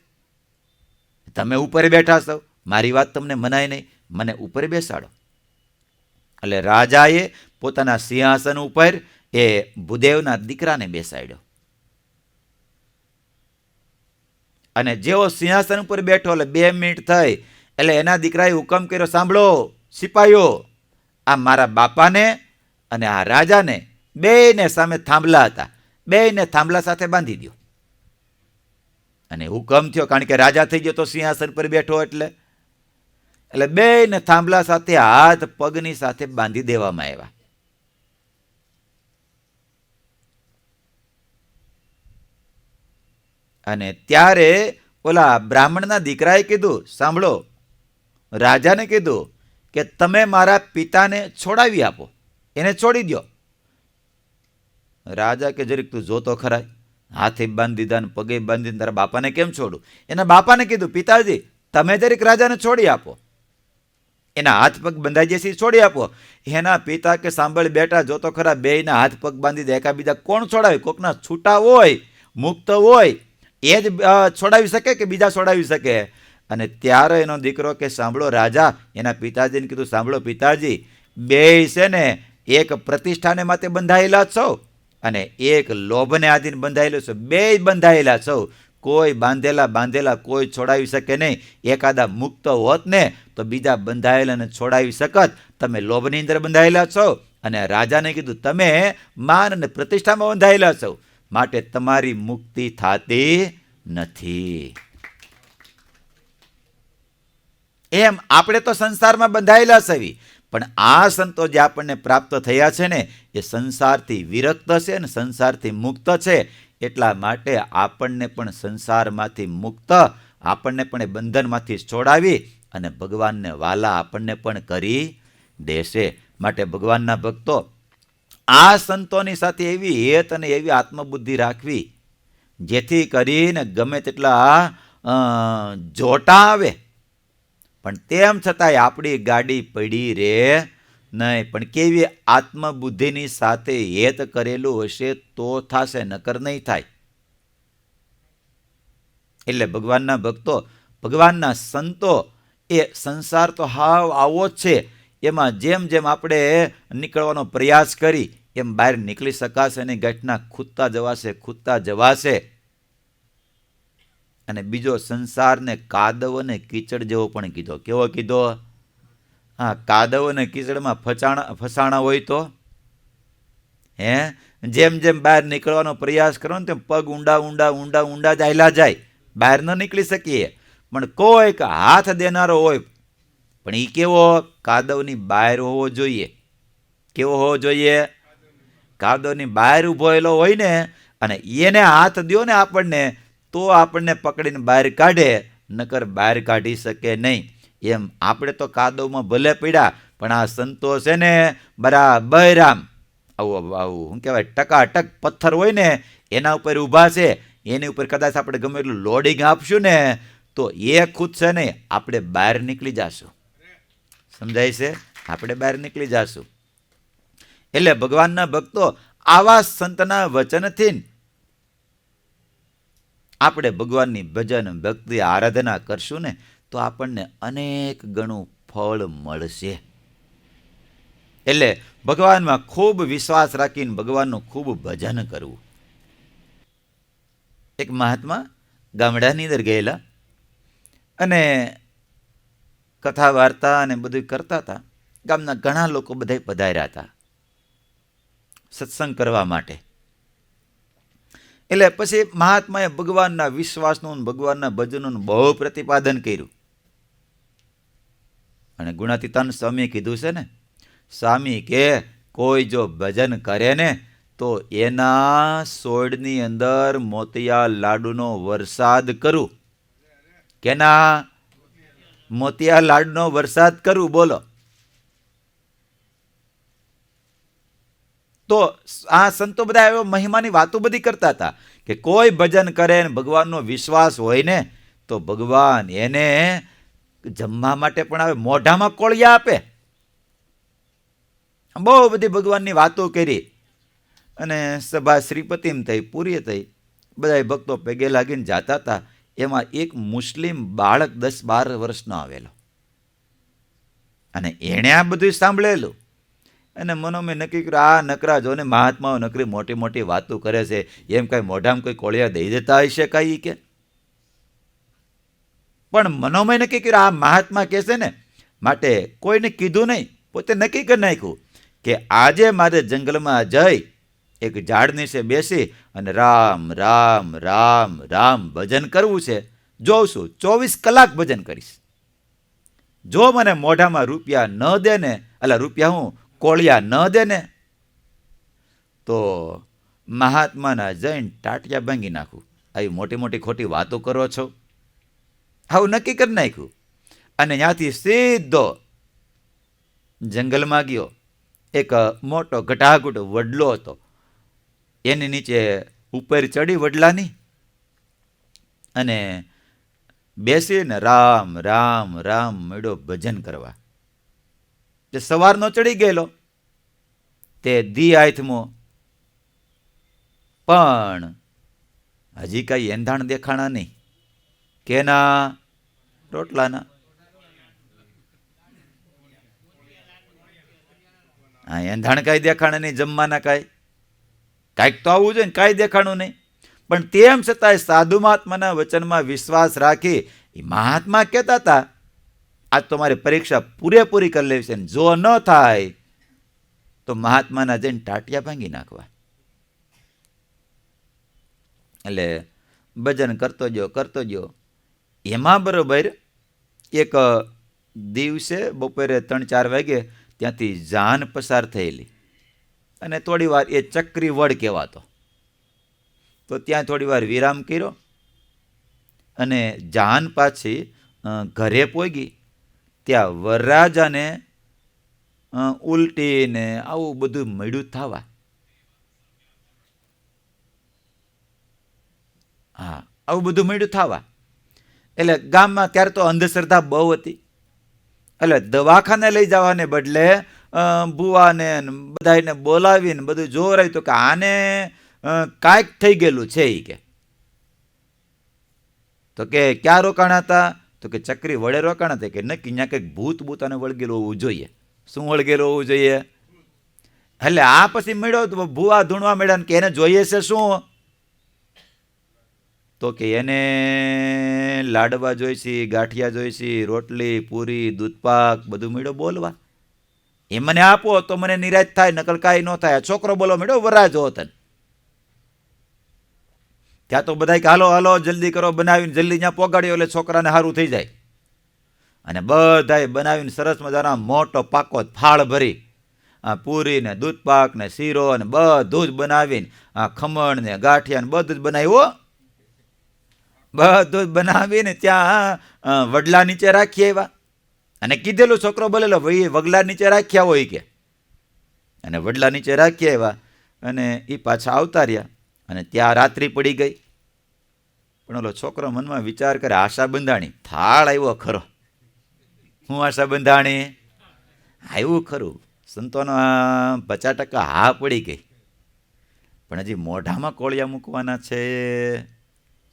Speaker 1: તમે ઉપર બેઠા છો, મારી વાત તમને મનાય નહીં, મને ઉપર બેસાડો. એટલે રાજાએ પોતાના સિંહાસન ઉપર એ ભૂદેવના દીકરાને બેસાડ્યો. અને જેવો સિંહાસન ઉપર બેઠો એટલે 2 મિનિટ થઈ એટલે એના દીકરાએ હુકમ કર્યો, સાંભળો સિપાહીઓ, આ મારા બાપાને અને આ રાજાને બેયને સામે થાંભલા હતા, બેયને થાંભલા સાથે બાંધી દો. અને હુકમ થયો, કારણ કે રાજા થઈ ગયો તો સિંહાસન પર બેઠો એટલે બેયને થાંભલા સાથે હાથ પગની સાથે બાંધી દેવામાં આવ્યા. અને ત્યારે ઓલા બ્રાહ્મણના દીકરાએ કીધું, સાંભળો, રાજાને કીધું કે તમે મારા પિતાને છોડાવી આપો, એને છોડી દો. રાજા કે જરીક તું જોતો ખરા, હાથે બાંધી દીધા ને પગે બાંધી દીધા, તારા બાપાને કેમ છોડું? એના બાપાને કીધું, પિતાજી તમે જરીક રાજાને છોડી આપો, એના હાથ પગ બંધાઈ જશે, છોડી આપો. એના પિતા કે સાંભળ બેટા, જોતો ખરા, બેયના હાથ પગ બાંધી દે, એકાબીજા કોણ છોડાવે? કોકના છૂટા હોય, મુક્ત હોય, એ જ છોડાવી શકે કે બીજા છોડાવી શકે? અને ત્યારે એનો દીકરો કે સાંભળો રાજા, એના પિતાજીને કીધું, સાંભળો પિતાજી, બેય છે ને એક પ્રતિષ્ઠાને માટે બંધાયેલા છો અને એક લોભને આધીન બંધાયેલો છો, બેય બંધાયેલા છો. કોઈ બાંધેલા કોઈ છોડાવી શકે નહીં. એકાદા મુક્ત હોત ને તો બીજા બંધાયેલાને છોડાવી શકત. તમે લોભની અંદર બંધાયેલા છો. અને રાજાને કીધું, તમે માન અને પ્રતિષ્ઠામાં બંધાયેલા છો, માટે તમારી મુક્તિ થતી નથી. એમ આપણે તો સંસારમાં બંધાયેલા છે, પણ આ સંતો જે આપણને પ્રાપ્ત થયા છે ને, એ સંસારથી વિરક્ત છે અને સંસારથી મુક્ત છે. એટલા માટે આપણને પણ સંસારમાંથી મુક્ત, આપણને પણ એ બંધનમાંથી છોડાવી અને ભગવાનને વાલા આપણને પણ કરી દેશે. માટે ભગવાનના ભક્તો, આ સંતોની સાથે એવી હેત અને એવી આત્મબુદ્ધિ રાખવી, જેથી કરીને ગમે તેટલા જોટા આવે પણ તેમ છતાંય આપણી ગાડી પડી રે નહીં. પણ કેવી આત્મબુદ્ધિની સાથે હેત કરેલું હશે તો થશે, નકર નહીં થાય. એટલે ભગવાનના ભક્તો, ભગવાનના સંતો, એ સંસાર તો હાવ આવો જ છે. એમાં જેમ જેમ આપણે નીકળવાનો પ્રયાસ કરી એમ બહાર નીકળી શકાશે અને ગાંઠના ખૂદતા જવાશે. અને બીજો સંસારને કાદવ અને કીચડ જેવો પણ કીધો. કેવો કીધો? હા, કાદવ અને કીચડમાં ફસાણા હોય તો જેમ જેમ બહાર નીકળવાનો પ્રયાસ કરો ને તેમ પગ ઊંડા ચાલ્યા જાય, બહાર ન નીકળી શકીએ. પણ કોઈક હાથ દેનારો હોય, પણ એ કેવો? કાદવની બહાર હોવો જોઈએ. કેવો હોવો જોઈએ? કાદવની બહાર ઊભો હોય ને, અને એને હાથ દ્યો ને આપણને, તો આપણને પકડીને બહાર કાઢે, નકર બહાર કાઢી શકે નહીં. એમ આપણે તો કાદવમાં ભલે પડ્યા, પણ આ સંતો છે ને બરાબર આમ આવું શું કહેવાય, ટકાટક પથ્થર હોય ને એના ઉપર ઊભા છે. એની ઉપર કદાચ આપણે ગમે એટલું લોડિંગ આપશું ને તો એ ખુદ છે ને આપણે બહાર નીકળી જશું. સમજાય છે? આપણે બહાર નીકળી જશું. એટલે ભગવાનના ભક્તો, આવા સંતના વચનથી આપણે ભગવાનની ભજન ભક્તિ આરાધના કરશું ને તો આપણને અનેક ગણું ફળ મળશે. એટલે ભગવાનમાં ખૂબ વિશ્વાસ રાખીને ભગવાનનું ખૂબ ભજન કરવું. એક મહાત્મા ગામડાની અંદર ગયેલા અને કથા વાર્તા અને બધું કરતા હતા. ગામના ઘણા લોકો બધા પધાર્યા હતા સત્સંગ કરવા માટે. એટલે પછી મહાત્માએ ભગવાનના વિશ્વાસનું, ભગવાનના ભજનનું બહુ પ્રતિપાદન કર્યું. અને ગુણાતીતાન સ્વામીએ કીધું છે ને, સ્વામી કે કોઈ જો ભજન કરે ને તો એના સોળની અંદર મોતિયા લાડુનો વરસાદ કરું. કેના? મોતિયા લાડુનો વરસાદ કરું. બોલો, તો આ સંતો બધા એવો મહિમાની વાતો બધી કરતા હતા કે કોઈ ભજન કરે ને ભગવાનનો વિશ્વાસ હોય ને તો ભગવાન એને જમવા માટે પણ આવે, મોઢામાં કોળિયા આપે. બહુ બધી ભગવાનની વાતો કરી અને સભા શ્રીપતિમ થઈ, પૂરી થઈ. બધા ભક્તો પેગે લાગીને જાતા હતા. એમાં એક મુસ્લિમ બાળક 10-12 વર્ષનો આવેલો અને એણે આ બધું સાંભળેલું અને મનોમાં નક્કી કર્યું, આ નકરા જો ને મહાત્માઓ નકરી મોટી મોટી વાતો કરે છે, એમ કાંઈ મોઢામાં કોઈ કોળિયા દઈ દેતા હશે કાંઈ કે. પણ મનોમય નક્કી કર્યું આ મહાત્મા કહેશે ને, માટે કોઈને કીધું નહીં, પોતે નક્કી કરી નાખ્યું કે આજે મારે જંગલમાં જઈ એક ઝાડ નીચે બેસી અને રામ રામ રામ રામ ભજન કરવું છે. જોઉં છું 24 કલાક ભજન કરીશ. જો મને મોઢામાં રૂપિયા ન દે ને, એટલે રૂપિયા હું કોળિયા ન દે ને, તો મહાત્માના જઈને ટાટિયા ભાંગી નાખું. આવી મોટી મોટી ખોટી વાતો કરો છો. આવું નક્કી કરી નાખ્યું અને ત્યાંથી સીધો જંગલમાં ગયો. એક મોટો ઘટાઘૂટ વડલો હતો, એની નીચે ઉપર ચડી વડલાની અને બેસીને રામ રામ રામ મળ્યો ભજન કરવા. તે સવારનો ચડી ગયેલો, તે દી આથમો, પણ હજી કાંઈ એંધાણ દેખાણા નહીં. કેના? રોટલાના. હા, એંધાણ કાંઈ દેખાણા નહીં, જમવાના કાંઈક તો આવવું જોઈએ ને, કાંઈ દેખાણું નહીં. પણ તેમ છતાંય સાધુ મહાત્માના વચનમાં વિશ્વાસ રાખી એ મહાત્મા કહેતા હતા આજ તો મારી પરીક્ષા પૂરેપૂરી કરી લેવી છે, જો ન થાય તો મહાત્માના જઈને ટાટિયા ભાંગી નાખવા. એટલે ભજન કરતો ગયો. એમાં બરોબર એક દિવસે બપોરે 3-4 વાગે ત્યાંથી જાન પસાર થયેલી અને થોડી વાર એ ચક્રી વડ કહેવાતો, તો ત્યાં થોડી વાર વિરામ કર્યો અને જાન પાછી ઘરે પહોંચી. ત્યાં વરરાજાને ઉલટી ને આવું બધું મળ્યું થવા. હા, આવું બધું મળ્યું થવા. એટલે ગામમાં ત્યારે તો અંધશ્રદ્ધા બહુ હતી. એટલે દવાખાને લઈ જવાને બદલે ભુવાને બધાને બોલાવીને બધું જોરાયું તો કે આને કાંઈક થઈ ગયેલું છે. એ કે તો કે ક્યાં રોકાણા હતા? તો કે ચક્રી વડે રોકાણા હતા. કે નક્કી ત્યાં કંઈક ભૂત ભૂતાને વળગેલું હોવું જોઈએ. શું વળગેલું હોવું જોઈએ? એટલે આ પછી મળ્યો તો ભુવા ધૂણવા મળ્યા કે એને જોઈએ છે શું? તો કે એને લાડવા જોઈશે, ગાંઠિયા જોઈશે, રોટલી પૂરી દૂધપાક બધું મળ્યો બોલવા. એ મને આપો તો મને નિરાશ થાય, નકલ કાંઈ ન થાય. છોકરો બોલો મળ્યો વરરાજો હતો. ત્યાં તો બધા કે હાલો હાલો જલ્દી કરો, બનાવીને જલ્દી ત્યાં પોગાડ્યો એટલે છોકરાને સારું થઈ જાય. અને બધાએ બનાવીને સરસ મજાના મોટો પાકો થાળ ભરી આ પૂરી ને દૂધપાક ને શીરો ને બધું જ બનાવીને આ ખમણ ને ગાંઠિયા ને બધું જ બનાવ્યું. બધું જ બનાવીને ત્યાં વડલા નીચે રાખી આવ્યા અને કીધેલું છોકરો બોલેલો ભાઈ વગલા નીચે રાખ્યા હોય કે, અને વડલા નીચે રાખી આવ્યા અને એ પાછા આવતા રહ્યા અને ત્યાં રાત્રિ પડી ગઈ. પણ ઓલો છોકરો મનમાં વિચાર કરે આશા બંધાણી થાળ આવ્યો ખરો. હું આશા બંધાણી આવ્યું ખરું, સંતોનો 50% હા પડી ગઈ, પણ હજી મોઢામાં કોળિયા મૂકવાના છે.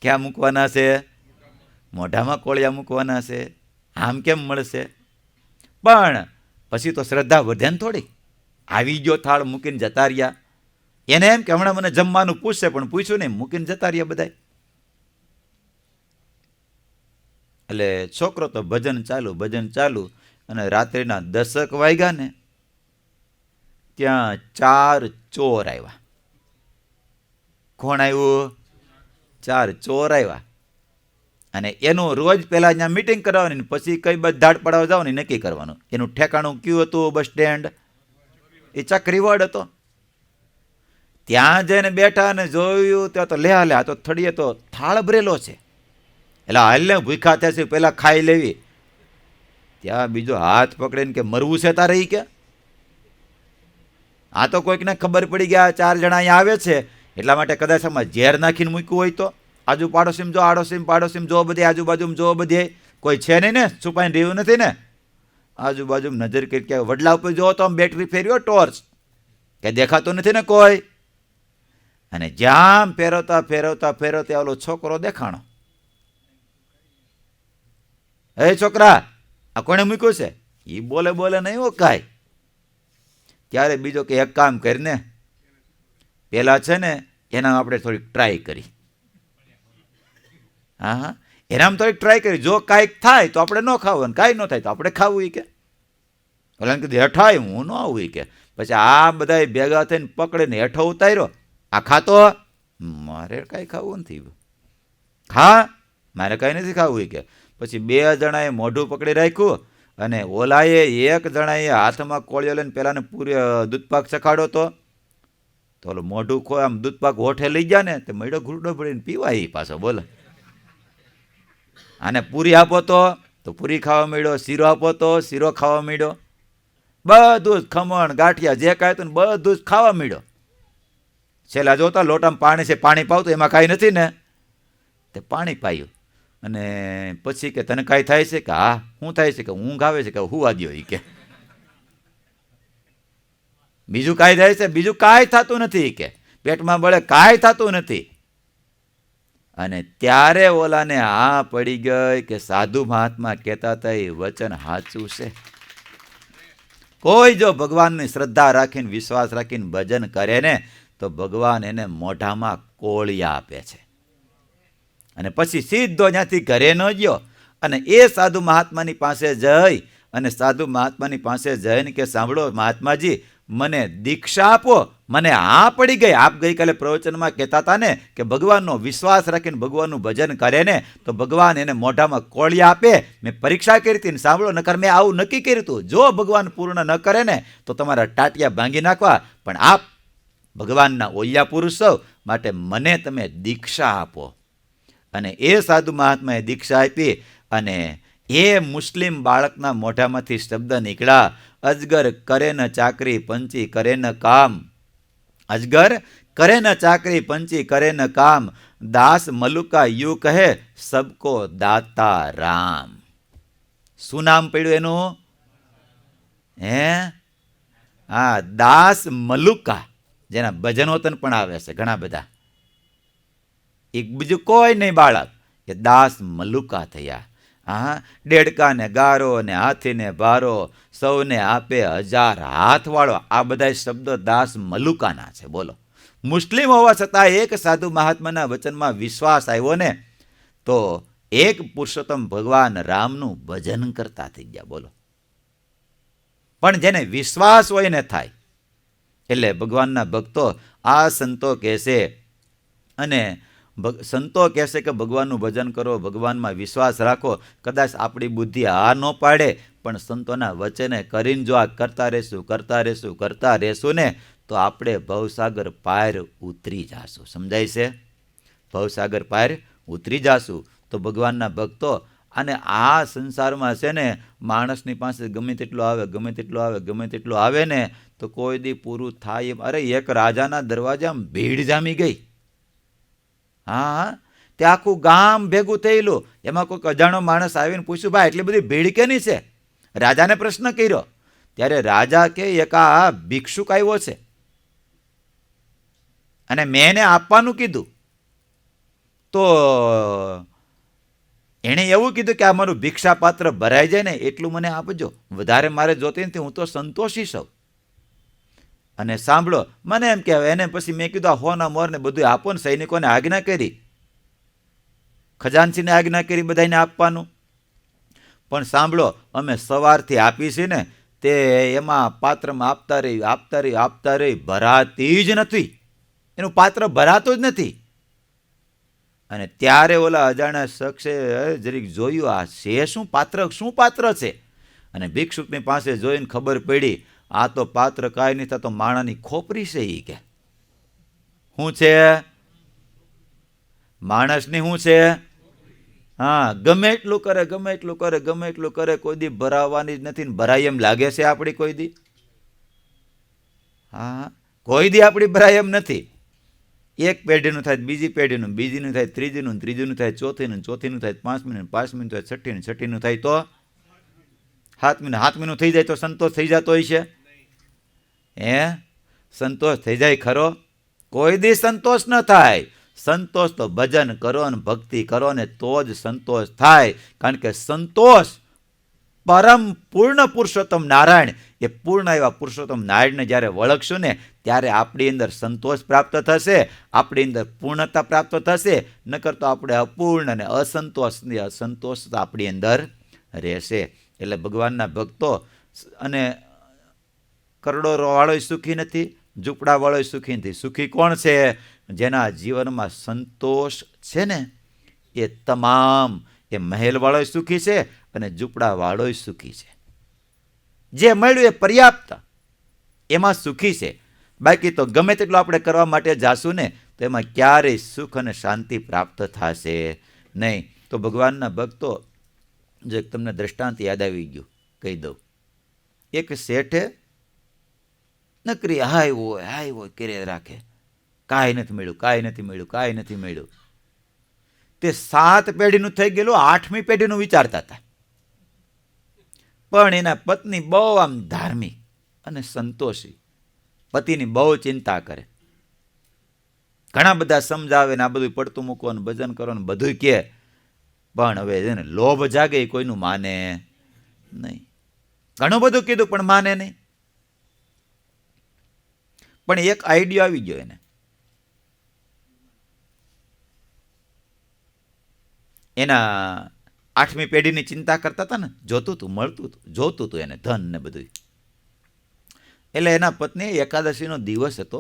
Speaker 1: ક્યાં મૂકવાના છે? મોઢામાં કોળિયા મૂકવાના છે. આમ કેમ મળશે? પણ પછી તો શ્રદ્ધા વધે ને થોડી. આવી ગયો થાળ મૂકીને જતા રહ્યા. એને એમ કે હમણાં મને જમવાનું પૂછશે, પણ પૂછ્યું નહીં, મૂકીને જતા રહ્યા બધા. એટલે છોકરો તો ભજન ચાલુ અને રાત્રિના 10 વાગ્યા ને ત્યાં 4 ચોર આવ્યા. કોણ આવ્યું? 4 ચોર આવ્યા. અને એનું રોજ પહેલા અહીંયા મિટિંગ કરવાની, પછી કઈ બાજુ ધાડ પડાવવા જવાનું નક્કી કરવાનું. એનું ઠેકાણું કયું હતું? Bus stand. એ ચક્રીવડ હતો. ત્યાં જઈને બેઠા અને જોયું ત્યાં તો લે તો થડીએ તો થાળ ભરેલો છે. એટલે હાલને ભૂખા થયા છે, પેલા ખાઈ લેવી. ત્યાં બીજો હાથ પકડીને કે મરવું છે તારે? કે આ તો કોઈકને ખબર પડી ગયા 4 જણા અહીંયા આવે છે એટલા માટે કદાચ આમાં ઝેર નાખીને મૂક્યું હોય તો આજુ પાડોશીમ જો આડોશીમ પાડોશીમ જો બધે આજુબાજુમાં જો બધે કોઈ છે નહીં ને, છુપાઈને રહ્યું નથી ને. આજુબાજુમાં નજર કરી કે વડલા ઉપર જો તો આમ બેટરી ફેર્યો ટોર્ચ કે દેખાતું નથી ને કોઈ. અને જામ ફેરવતા ફેરવતા ફેરવતા ઓલો છોકરો દેખાણો. એ છોકરા, આ કોણે મૂક્યું છે? એ બોલે બોલે નહીં હો કાંઈ. ત્યારે બીજો કે એક કામ કરીને પેલા છે ને એના આપણે થોડીક ટ્રાય કરી. હા હા, એનામાં થોડીક ટ્રાય કરી. જો કાંઈક થાય તો આપણે ન ખાવું, કાંઈ ન થાય તો આપણે ખાવું. એ કે ઓલા કીધું હેઠાય હું ન આવું. એ કે પછી આ બધા ભેગા થઈને પકડીને હેઠો ઉતાર્યો. આ ખાતો, મારે કાંઈ ખાવું નથી. હા, મારે કાંઈ નથી ખાવું. એ કે પછી 2 જણાએ મોઢું પકડી રાખ્યું અને ઓલાએ 1 જણાએ હાથમાં કોળિયો લઈને પેલાને પૂરી દૂધપાક ચખાડો તો ઓલો મોઢું ખો આમ દૂધપાક હોઠે લઈ ગયા ને તે મયડો ઘૂંટડો ભરીને પીવાય. એ પાછો બોલે આને પૂરી આપો તો પૂરી ખાવા માંડ્યો, શીરો આપો તો શીરો ખાવા માંડ્યો. બધું જ ખમણ ગાંઠિયા જે કાંઈ હતું ને બધું જ ખાવા માંડ્યો. છેલ્લા જોતા લોટામાં પાણી છે, પાણી પાવતું એમાં કાંઈ નથી ને તે પાણી પાયું. અને પછી કે તને કાંઈ થાય છે? કે હા. શું થાય છે? કે ઊંઘ આવે છે. કે હુવા દ્યો. એ કે બીજું કાંઈ થાય છે? બીજું કાંઈ થતું નથી. કે પેટમાં બળે કાંઈ થતું નથી. અને ત્યારે ઓલાને હા પડી ગઈ કે સાધુ મહાત્મા કહેતા હતા એ વચન સાચું છે. કોઈ જો ભગવાનની શ્રદ્ધા રાખીને વિશ્વાસ રાખીને ભજન કરે ને તો ભગવાન એને મોઢામાં કોળિયા આપે છે. અને પછી સીધો ત્યાંથી ઘરે ન ગયો અને એ સાધુ મહાત્માની પાસે જઈ અને સાધુ મહાત્માની પાસે જઈને કે સાંભળો મહાત્માજી, મને દીક્ષા આપો. મને હા પડી ગઈ. આપ ગઈકાલે પ્રવચનમાં કહેતા હતા ને કે ભગવાનનો વિશ્વાસ રાખીને ભગવાનનું ભજન કરે ને તો ભગવાન એને મોઢામાં કોળિયા આપે. મેં પરીક્ષા કરી હતી ને સાંભળો, નકર મેં આવું નક્કી કર્યું હતું, જો ભગવાન પૂર્ણ ન કરે ને તો તમારા ટાટિયા ભાંગી નાખવા, પણ આપ ભગવાનના ઓલિયા પુરુષ છો માટે મને તમે દીક્ષા આપો. અને એ સાધુ મહાત્માએ દીક્ષા આપી અને એ મુસ્લિમ બાળકના મોઢામાંથી શબ્દ નીકળ્યા, અજગર કરે ન ચાકરી પંચી કરે ન કામ. અજગર કરે ન ચાકરી પંચી કરે ન કામ, દાસ મલુકા યુ કહે સબકો દાતા રામ. શું નામ પડ્યું એનું? હા, દાસ મલુકા, જેના ભજનો તન પણ આવે છે ઘણા બધા. એક બીજું કોઈ નહીં બાળક, એ દાસ મલુકા થયા. હા, ડેડકાને ગારો ને હાથીને ભારો, સૌને આપે 1000 હાથવાળો. આ બધા શબ્દો દાસ મલુકાના છે. બોલો, મુસ્લિમ હોવા છતાં એક સાધુ મહાત્માના વચનમાં વિશ્વાસ આવ્યો ને તો એક પુરુષોત્તમ ભગવાન રામનું ભજન કરતા થઈ ગયા. બોલો, પણ જેને વિશ્વાસ હોય ને થાય. એટલે ભગવાનના ભક્તો આ સંતો કહેશે અને સંતો કહેશે કે ભગવાનનું ભજન કરો, ભગવાનમાં વિશ્વાસ રાખો. કદાચ આપણી બુદ્ધિ આ ન પાડે પણ સંતોના વચને કરીને જો આ કરતા રહેશું ને તો આપણે ભવસાગર પાર ઉતરી જાશું. સમજાય છે? ભવસાગર પાર ઉતરી જાશું. તો ભગવાનના ભક્તો, અને આ સંસારમાં છે ને માણસની પાસે ગમે તેટલું આવે ને તો કોઈ દી પૂરું થાય એમ. અરે એક રાજાના દરવાજામાં ભીડ જામી ગઈ. હા, તે આખું ગામ ભેગું થયેલું. એમાં કોઈક અજાણો માણસ આવીને પૂછ્યું, ભાઈ એટલી બધી ભીડ કેની છે? રાજાને પ્રશ્ન કર્યો. ત્યારે રાજા કે એક આ ભિક્ષુક આવ્યો છે અને મેં એને આપવાનું કીધું. તો એણે એવું કીધું કે આ મારું ભિક્ષા પાત્ર ભરાઈ જાય ને એટલું મને આપજો, વધારે મારે જોતી નથી, હું તો સંતોષી છું. અને સાંભળો, મને એમ કહેવાય એને પછી મેં કીધું આ હોના મોરને બધું આપો ને. સૈનિકોને આજ્ઞા કરી, ખજાનચીને આજ્ઞા કરી બધાને આપવાનું. પણ સાંભળો, અમે સવારથી આપી છે ને તે એમાં પાત્રમાં આપતા રહી ભરાતી જ નથી. એનું પાત્ર ભરાતું જ નથી. અને ત્યારે ઓલા અજાણ્યા શખ્સે જરીક જોયું, આ છે શું પાત્ર છે. અને ભિક્ષુકની પાસે જોઈને ખબર પડી, આ તો પાત્ર કાંઈ નહીં થતો માણાની ખોપરી છે. એ કે શું છે? માણસની શું છે? હા, ગમે એટલું કરે કોઈ દી ભરાવાની જ નથી. ભરાય એમ લાગે છે આપણી કોઈ દી? હા, કોઈ દી આપણી ભરાય એમ નથી. એક પેઢીનું થાય બીજી પેઢીનું, બીજીનું થાય ત્રીજીનું, ત્રીજીનું થાય ચોથીનું, ચોથીનું થાય પાંચમીનું, પાંચમીનું થાય છઠ્ઠીનું, છઠ્ઠીનું થાય તો સાતમીનું, સાતમીનું થઈ જાય તો સંતોષ થઈ જતો હોય છે? હે, સંતોષ થઈ જાય ખરો? કોઈ દી સંતોષ ન થાય. સંતોષ તો ભજન કરો ને ભક્તિ કરો ને તો જ સંતોષ થાય. કારણ કે સંતોષ પરમ પૂર્ણ પુરુષોત્તમ નારાયણ, એ પૂર્ણ એવા પુરુષોત્તમ નારાયણને જ્યારે વળખશું ને ત્યારે આપણી અંદર સંતોષ પ્રાપ્ત થશે, આપણી અંદર પૂર્ણતા પ્રાપ્ત થશે. નકર તો આપણે અપૂર્ણ અને અસંતોષ આપણી અંદર રહેશે. એટલે ભગવાનના ભક્તો અને કરોડો વાળો સુખી નથી, ઝૂંપડા વાળો સુખી નથી. સુખી કોણ છે? જેના જીવનમાં સંતોષ છે ને એ તમામ, એ મહેલ વાળો સુખી છે અને ઝૂંપડા વાળો સુખી છે. જે મળ્યું એ પર્યાપ્ત, એમાં સુખી છે. બાકી તો ગમે તેટલું આપણે કરવા માટે જાશું ને તો એમાં ક્યારેય સુખ અને શાંતિ પ્રાપ્ત થશે નહીં. તો ભગવાનના ભક્તો, જો તમને દ્રષ્ટાંત યાદ આવી ગયું કહી દઉં. એક શેઠે નકરી હાય હોય કરે રાખે, કાંઈ નથી મળ્યું, કાંઈ નથી મળ્યું, કાંઈ નથી મળ્યું. તે 7 પેઢીનું થઈ ગયેલું, 8મી પેઢીનું વિચારતા હતા. પણ એના પત્ની બહુ આમ ધાર્મિક અને સંતોષી, પતિની બહુ ચિંતા કરે, ઘણા બધા સમજાવે ને આ બધું પડતું મૂકો ને ભજન કરો ને બધું કહે. પણ હવે એને લોભ જાગે, કોઈનું માને નહીં. ઘણું બધું કીધું પણ માને નહીં. પણ એક આઈડિયા આવી ગયો એને. એના 8મી પેઢીની ચિંતા કરતા હતા ને, જોતું હતું, મળતું હતું, જોતું હતું એને ધન ને બધું. એટલે એના પત્ની એકાદશીનો દિવસ હતો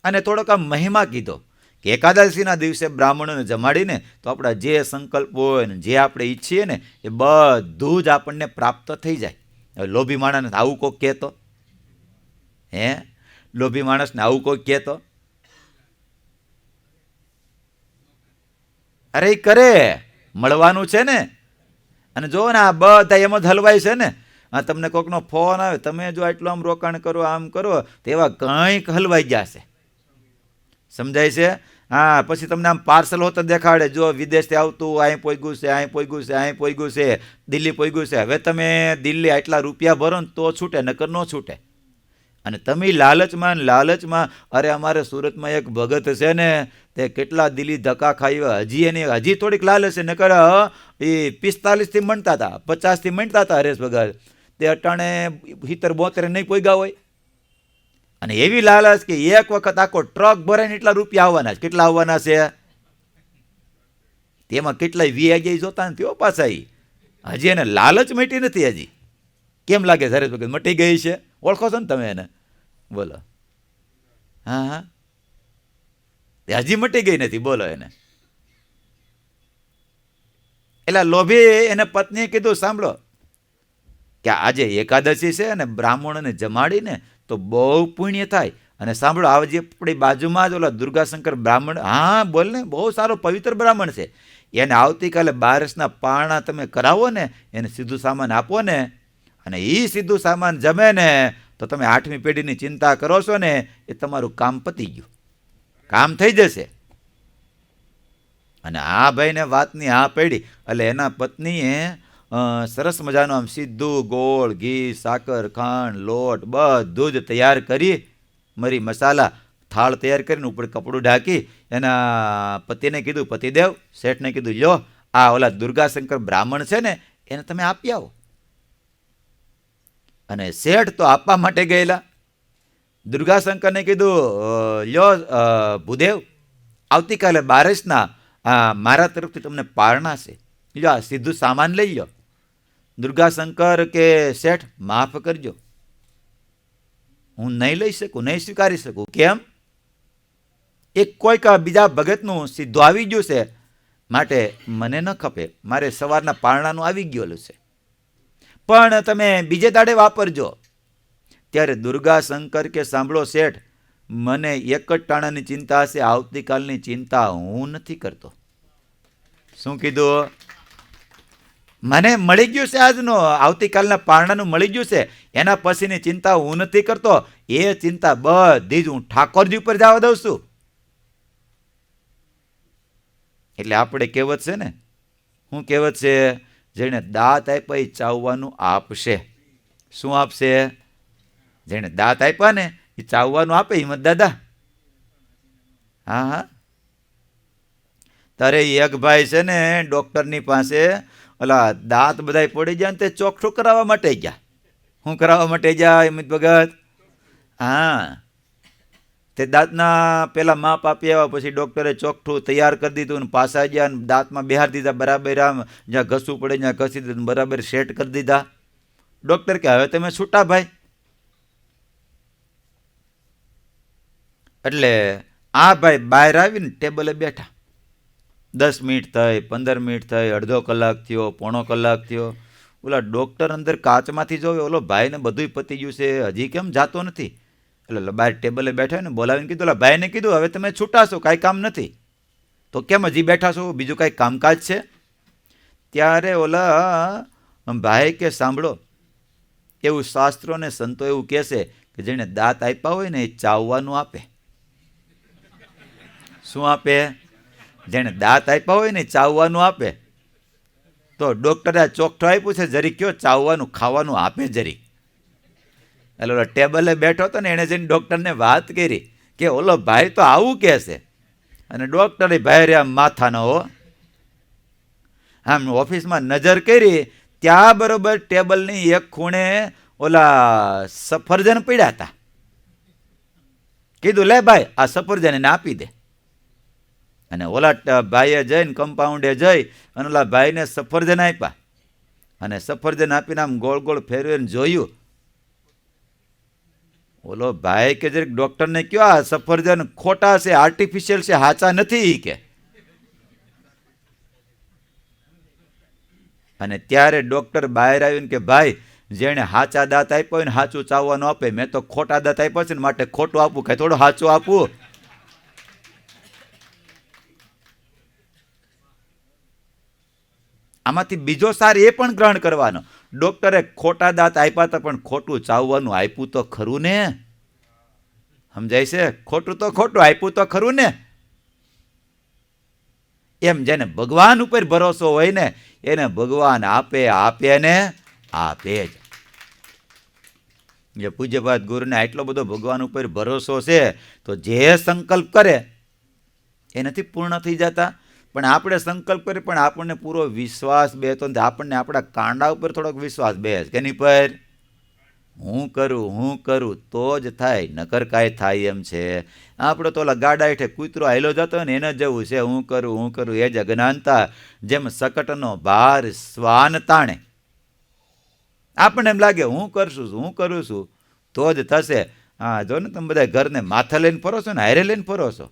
Speaker 1: અને થોડોક આમ મહિમા કીધો કે એકાદશીના દિવસે બ્રાહ્મણોને જમાડીને તો આપણા જે સંકલ્પ હોય ને જે આપણે ઈચ્છીએ ને એ બધું જ આપણને પ્રાપ્ત થઈ જાય. હવે લોભી માણસને આવું કોક કહેતો, હે, લોભી માણસને આવું કોક કહેતો? અરે કરે, મળવાનું છે ને. અને જો ને આ બધા એમ જ હલવાય છે ને. આ તમને કોકનો ફોન આવે, તમે જો આટલું આમ રોકાણ કરો, આમ કરો, તેવા કંઈક હલવાઈ ગયા છે. સમજાય છે? હા, પછી તમને આમ પાર્સલ હોતો દેખાડે, જો વિદેશથી આવતું, અહીં પોગ્યું છે, અહીં પોગ્યું છે, અહીં પોગ્યું છે, દિલ્હી પોગ્યું છે. હવે તમે દિલ્હી આટલા રૂપિયા ભરો ને તો છૂટે, નકર ન છૂટે. અને તમે લાલચમાં અરે અમારે સુરતમાં એક ભગત છે ને તે કેટલા દિલ્હી ધક્કા ખાઈ, હજી થોડીક લાલચ છે. નકર એ 45થી મણતા હતા, 50થી મણતા હતા હરેશ ભગત, તે અટાણે 70-72 નહીં પોગ્યા હોય. અને એવી લાલચ કે એક વખત આખો ટ્રક ભરાઈને એટલા રૂપિયા આવવાના છે. કેટલા આવવાના છે? તેમાં કેટલાય વીઆઈ જોતા નથી પાછા. હજી એને લાલચ મટી નથી. હજી કેમ લાગે હરેશ ભગત મટી ગઈ છે? ઓળખો છો ને તમે એને? બોલો. હા, હજી મટી ગઈ નથી, બોલો એને. એટલે લોભી એને પત્નીએ કીધું, સાંભળો કે આજે એકાદશી છે અને બ્રાહ્મણોને જમાડીને તો બહુ પુણ્ય થાય. અને સાંભળો, આ જે આપણી બાજુમાં જ ઓલા દુર્ગાશંકર બ્રાહ્મણ, હા બોલ ને, બહુ સારો પવિત્ર બ્રાહ્મણ છે, એને આવતીકાલે 12 પારણા તમે કરાવો ને, એને સીધું સામાન આપો ને, અને એ સીધું સામાન જમે ને તો તમે 8મી પેઢીની ચિંતા કરો છો ને એ તમારું કામ પતી ગયું, કામ થઈ જશે. અને આ ભાઈને વાતની હા પડી. એટલે એના પત્નીએ સરસ મજાનું આમ સીધું ગોળ, ઘી, સાકર, ખાંડ, લોટ બધું જ તૈયાર કરી, મરી મસાલા થાળ તૈયાર કરીને ઉપર કપડું ઢાંકી એના પતિને કીધું, પતિદેવ શેઠને કીધું, લ્યો આ ઓલા દુર્ગાશંકર બ્રાહ્મણ છે ને એને તમે આપી આવો. અને શેઠ તો આપવા માટે ગયેલા. દુર્ગાશંકરને કીધું, લ્યો ભૂદેવ, આવતીકાલે 12 મારા તરફથી તમને પારણા છે, લ્યો આ સીધું સામાન લઈ લો. દુર્ગાશંકર કે શેઠ માફ કરજો, હું નહીં લઈ શકું, નહીં સ્વીકારી શકું. કેમ? એક કોઈક બીજા ભગતનું સીધું આવી ગયું છે, માટે મને ન ખપે, મારે સવારના પારણાનું આવી ગયેલું છે, પણ તમે બીજે દાડે વાપરજો. ત્યારે દુર્ગાશંકર કે સાંભળો શેઠ, મને એક જ ટાણાની ચિંતા હશે, આવતીકાલની ચિંતા હું નથી કરતો. શું કીધું? મને મળી ગયું છે આજનો, આવતીકાલના પારણાનું મળી ગયું છે, એના પછીની ચિંતા હું નથી કરતો. એ ચિંતા બધી જ હું ઠાકોરજી ઉપર જવા દઉં છું. એટલે આપણે કહેવત છે ને, શું કહેવત છે? જેણે દાંત આપ્યા એ ચાવવાનું આપશે. શું આપશે? જેણે દાંત આપ્યા ને એ ચાવવાનું આપે. હિંમત દાદા, હા હા. તારે એક ભાઈ છે ને ડૉક્ટરની પાસે ઓલા દાંત બધા પડી ગયા ને તે ચોખ્ઠું કરાવવા માટે ગયા. શું કરાવવા માટે ગયા હિંમત ભગત? હા, તે દાંતના પેલા માપ આપી આવ્યા, પછી ડૉક્ટરે ચોખ્ઠું તૈયાર કરી દીધું ને પાછા ગયા ને દાંતમાં બેહાર દીધા બરાબર. આમ જ્યાં ઘસવું પડે ત્યાં ઘસી દીધું, બરાબર સેટ કરી દીધા. ડૉક્ટર કે હવે તમે છૂટા ભાઈ. એટલે આ ભાઈ બહાર આવીને ટેબલે બેઠા. 10 મિનિટ થઈ, 15 મિનિટ થઈ, અડધો કલાક થયો, પોણો કલાક થયો. ઓલા ડૉક્ટર અંદર કાચમાંથી જોવે, ઓલો ભાઈને બધુંય પતી ગયું છે, હજી કેમ જાતો નથી? એટલે બહાર ટેબલે બેઠા ને બોલાવીને કીધું, ઓલા ભાઈને કીધું હવે તમે છૂટા છો, કાંઈ કામ નથી. તો કેમ હજી બેઠા છો, બીજું કાંઈ કામકાજ છે? ત્યારે ઓલા ભાઈ કે સાંભળો, એવું શાસ્ત્રો ને સંતો એવું કહેશે કે જેણે દાંત આપ્યા હોય ને એ ચાવવાનું આપે. શું આપે? જેણે દાંત આપ્યા હોય ને ચાવવાનું આપે. તો ડૉક્ટરે આ ચોખ્ઠું આપ્યું છે, જરી કયો ચાવવાનું ખાવાનું આપે જરી. એટલે ઓલો ટેબલે બેઠો હતો ને એણે જઈને ડૉક્ટરને વાત કરી કે ઓલો ભાઈ તો આવું કહેશે. અને ડૉક્ટરે ભાઈ રે આમ માથાનો હો, આમ ઓફિસમાં નજર કરી ત્યાં બરોબર ટેબલની એક ખૂણે ઓલા સફરજન પડ્યા હતા. કીધું લે ભાઈ આ સફરજન એને આપી દે. અને ઓલા ભાઈએ જઈને કમ્પાઉન્ડે જઈ અને ઓલા ભાઈને સફરજન આપ્યા. અને સફરજન આપીને આમ ગોળ ગોળ ફેરવીને જોયું. ઓલો ભાઈ કે જરીક ડૉક્ટરને કયો આ સફરજન ખોટા છે, આર્ટિફિશિયલ છે, સાચા નથી કે. અને ત્યારે ડૉક્ટર બહાર આવીને કે ભાઈ જેણે સાચા દાંત આપ્યા હોય ને સાચું ચાવવાનું આપે, મેં તો ખોટા દાંત આપ્યા છે ને માટે ખોટું આપવું, કાંઈ થોડું સાચું આપવું. આમાંથી બીજો સાર એ પણ ગ્રહણ કરવાનો. ડૉક્ટરે ખોટા દાંત આપ્યા હતા પણ ખોટું ચાવવાનું આપ્યું તો ખરું ને. સમજાય છે? ખોટું તો ખોટું આપ્યું તો ખરું ને. એમ જેને ભગવાન ઉપર ભરોસો હોય ને એને ભગવાન આપે, આપે ને આપે જ. જે પૂજ્યપાદ ગુરુને આટલો બધો ભગવાન ઉપર ભરોસો છે તો જે સંકલ્પ કરે એ નથી પૂર્ણ થઈ જતા. પણ આપણે સંકલ્પ કરીએ પણ આપણને પૂરો વિશ્વાસ બેસતો નથી. આપણને આપણા કાંડા ઉપર થોડોક વિશ્વાસ બેસ કે નહીં પર હું કરું તો જ થાય, નકર કાંઈ થાય એમ છે. આપણે તો ઓલા ગાડા હેઠે કૂતરો હાલ્યો જતો હોય ને એને જેવું છે, હું કરું એ જ અજ્ઞાનતા. જેમ સકટનો ભાર શ્વાન તાણે. આપણને એમ લાગે હું કરું છું તો જ થશે. હા જો ને તમે બધા ઘરને માથે લઈને ફરો છો ને હારે લઈને ફરો છો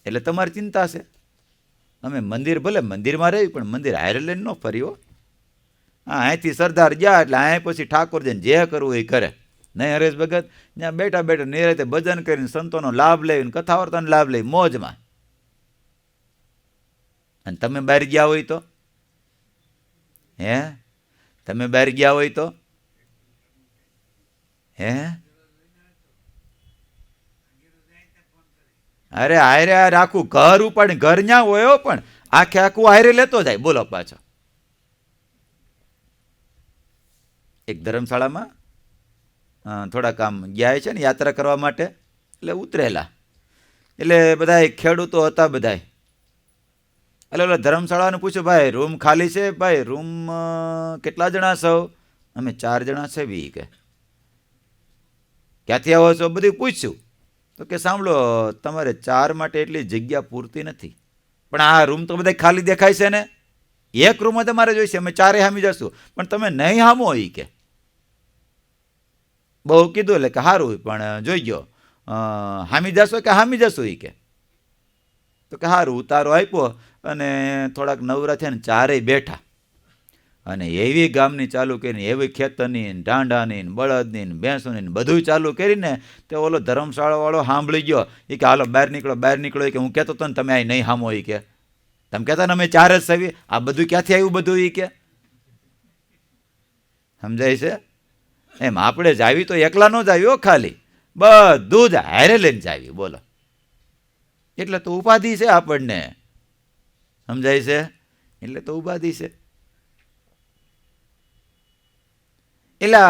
Speaker 1: એટલે તમારી ચિંતા છે. અમે મંદિર ભલે મંદિરમાં રહી પણ મંદિર હારે લઈને ન ફર્યો. હા અહીંથી સરદાર ગયા એટલે અહીં પછી ઠાકોરજીને જે કરવું એ કરે. નહીં હરેશ ભગત ત્યાં બેઠા બેઠા નિરાતે ભજન કરીને સંતોનો લાભ લઈને કથા વાર્તાનો લાભ લઈ મોજમાં. અને તમે બહાર ગયા હોય તો તમે બહાર ગયા હોય તો અરે હારે આખું ઘર ઉપાડી, ઘર ન્યા હોય પણ આખું હારે લેતો જાય. બોલો પાછો એક ધર્મશાળામાં થોડાક આમ ગયા છે ને યાત્રા કરવા માટે, એટલે ઉતરેલા. એટલે બધા ખેડૂતો હતા બધા. એટલે ઓલા ધર્મશાળાને પૂછ્યું ભાઈ રૂમ ખાલી છે? ભાઈ રૂમ કેટલા જણા છો? અમે 4 જણા છે બી કે. ક્યાંથી આવો છો? બધું પૂછ્યું. તો કે સાંભળો તમારે 4 માટે એટલી જગ્યા પૂરતી નથી, પણ આ રૂમ તો બધા ખાલી દેખાય છે ને, એક રૂમ જ અમારે જોઈશે, અમે 4 હામી જશું, પણ તમે નહીં હામો એ કે. બહુ કીધું એટલે કે સારું પણ જોઈ ગયો હામી જશો કે હામી જશો એ કે. તો કે સારું ઉતારો આપ્યો અને થોડાક નવરા થયા ને 4 બેઠા. અને એવી ગામની ચાલુ કરીને એવી ખેતરની ઢાંઢાની બળદની ભેંસોની બધું ચાલુ કરીને તે ઓલો ધર્મશાળાવાળો સાંભળી ગયો. એ કે હાલો બહાર નીકળો એ કે હું કહેતો હતો ને તમે અહીં નહીં હામો એ કે. તમે કહેતા ને અમે 4 જ સવી, આ બધું ક્યાંથી આવ્યું બધું એ કે. સમજાય છે? એમ આપણે જાવી તો એકલા ન જાવી હો, ખાલી બધું જ હારે લઈને જાવી. બોલો, એટલે તો ઉપાધિ છે આપણને. સમજાય છે? એટલે તો ઉપાધિ છે. એટલે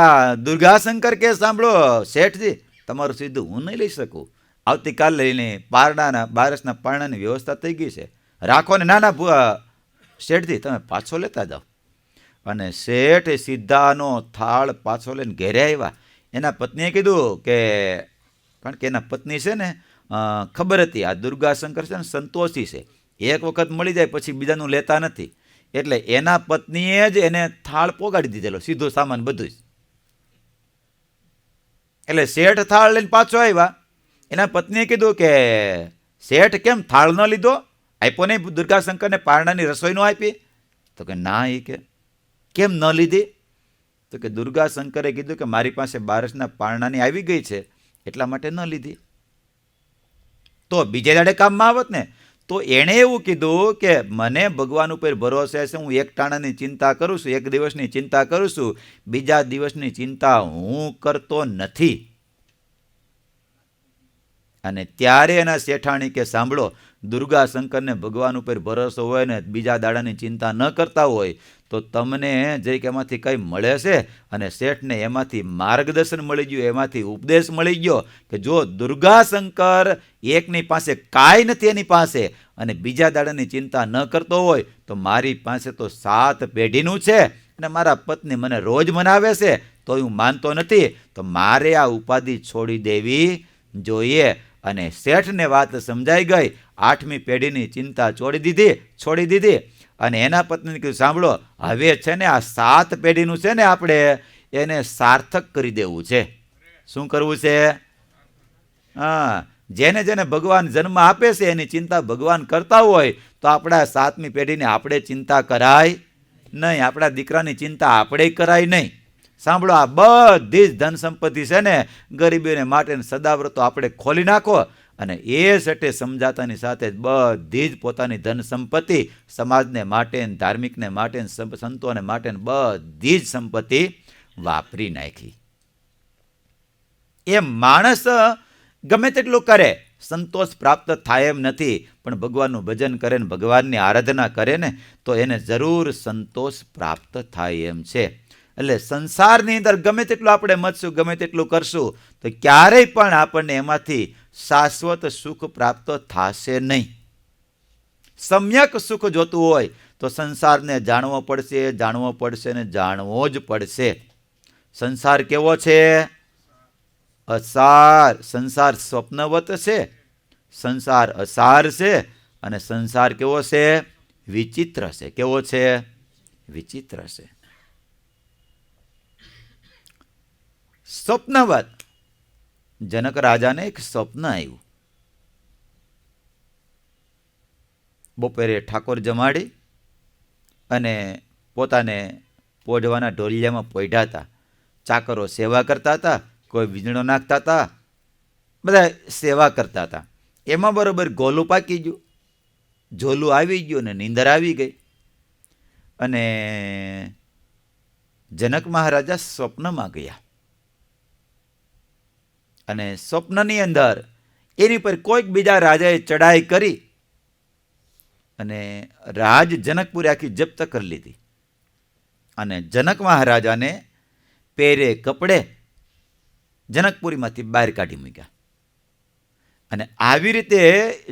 Speaker 1: દુર્ગાશંકર કે સાંભળો શેઠજી, તમારું સીધું હું નહીં લઈ શકું. આવતીકાલ લઈને પારણાના બારસના પારણાની વ્યવસ્થા થઈ ગઈ છે, રાખો ને. નાના શેઠજી તમે પાછો લેતા જાઓ. અને શેઠ સીધાનો થાળ પાછો લઈને ઘેરે આવ્યા. એના પત્નીએ કીધું કે, કારણ કે એના પત્ની છે ને ખબર હતી આ દુર્ગાશંકર છે ને સંતોષી છે, એક વખત મળી જાય પછી બીજાનું લેતા નથી. એટલે એના પત્નીએ જ એને થાળ પોગાડી દીધેલો, સીધો સામાન બધું જ. એટલે શેઠ થાળ લઈને પાછો આવ્યા. એના પત્નીએ કીધું કે, શેઠ કેમ થાળ ન લીધો? આપ્યો નહીં દુર્ગાશંકરને પારણાની રસોઈ ન આપી? તો કે ના. એ કે કેમ ન લીધી? તો કે દુર્ગાશંકરે કીધું કે મારી પાસે બારસના પારણાની આવી ગઈ છે એટલા માટે ન લીધી. તો બીજે દાડે કામમાં આવત ને. તો એણે એવું કીધું કે મને ભગવાન ઉપર ભરોસે છે, હું એક ટાણાની ચિંતા કરું છું, એક દિવસની ચિંતા કરું છું, બીજા દિવસની ચિંતા હું કરતો નથી. અને ત્યારે એના શેઠાણી કે સાંભળો, દુર્ગાશંકરને ભગવાન ઉપર ભરોસો હોય ને બીજા દાડાની ચિંતા ન કરતા હોય તો તમને જે કે એમાંથી કંઈ મળે છે. અને શેઠને એમાંથી માર્ગદર્શન મળી ગયું, એમાંથી ઉપદેશ મળી ગયો કે જો દુર્ગાશંકર એકની પાસે કાંઈ નથી એની પાસે અને બીજા દાડાની ચિંતા ન કરતો હોય તો મારી પાસે તો 7 પેઢીનું છે અને મારા પત્ની મને રોજ મનાવે છે તો હું માનતો નથી, તો મારે આ ઉપાધિ છોડી દેવી જોઈએ. અને શેઠને વાત સમજાઈ ગઈ. 8મી પેઢીની ચિંતા છોડી દીધી. અને એના પત્નીને કીધું સાંભળો, હવે છે ને આ 7 પેઢીનું છે ને આપણે એને સાર્થક કરી દેવું છે. શું કરવું છે? હા, જેને જેને ભગવાન જન્મ આપે છે એની ચિંતા ભગવાન કરતા હોય તો આપણા 7મી પેઢીને આપણે ચિંતા કરાય નહીં, આપણા દીકરાની ચિંતા આપણે કરાય નહીં. સાંભળો, આ બધી જ ધન સંપત્તિ છે ને ગરીબીને માટે સદાવ્રતો આપણે ખોલી નાખો અને એ સટે સમજાતાની સાથે બધી જ પોતાની ધન સંપત્તિ સમાજને માટે, ધાર્મિકને માટે, સંતોને માટે બધી જ સંપત્તિ વાપરી નાખી. એ માણસ ગમે તેટલું કરે સંતોષ પ્રાપ્ત થાય એમ નથી, પણ ભગવાનનું ભજન કરે ને ભગવાનની આરાધના કરે ને તો એને જરૂર સંતોષ પ્રાપ્ત થાય એમ છે. એટલે સંસારની અંદર ગમે તેટલું આપણે મથશું, ગમે તેટલું કરશું તો ક્યારેય પણ આપણને એમાંથી શાશ્વત સુખ પ્રાપ્ત થશે નહીં. સમ્યક સુખ જોતું હોય તો સંસારને જાણવો પડશે ને જાણવો જ પડશે. સંસાર કેવો છે? અસાર. સંસાર સ્વપ્નવત છે, સંસાર અસાર છે અને સંસાર કેવો છે? વિચિત્ર છે. કેવો છે? વિચિત્ર છે. સ્વપ્નવત. જનક રાજાને એક સ્વપ્ન આવ્યું. બપોરે ઠાકોર જમાડી અને પોતાને પોઢવાના ઢોલિયામાં પોઢ્યા હતા. ચાકરો સેવા કરતા હતા, કોઈ વીજળો નાખતા હતા, બધા સેવા કરતા હતા. એમાં બરોબર ગોલું પાકી ગયું, ઝોલું આવી ગયું ને નીંદર આવી ગઈ. અને જનક મહારાજા સ્વપ્નમાં ગયા અને સ્વપ્નની અંદર એની પર કોઈક બીજા રાજાએ ચડાઈ કરી અને રાજ જનકપુરી આખી જપ્ત કરી લીધી. અને જનક મહારાજાને પહેરે કપડે જનકપુરીમાંથી બહાર કાઢી મૂક્યા. અને આવી રીતે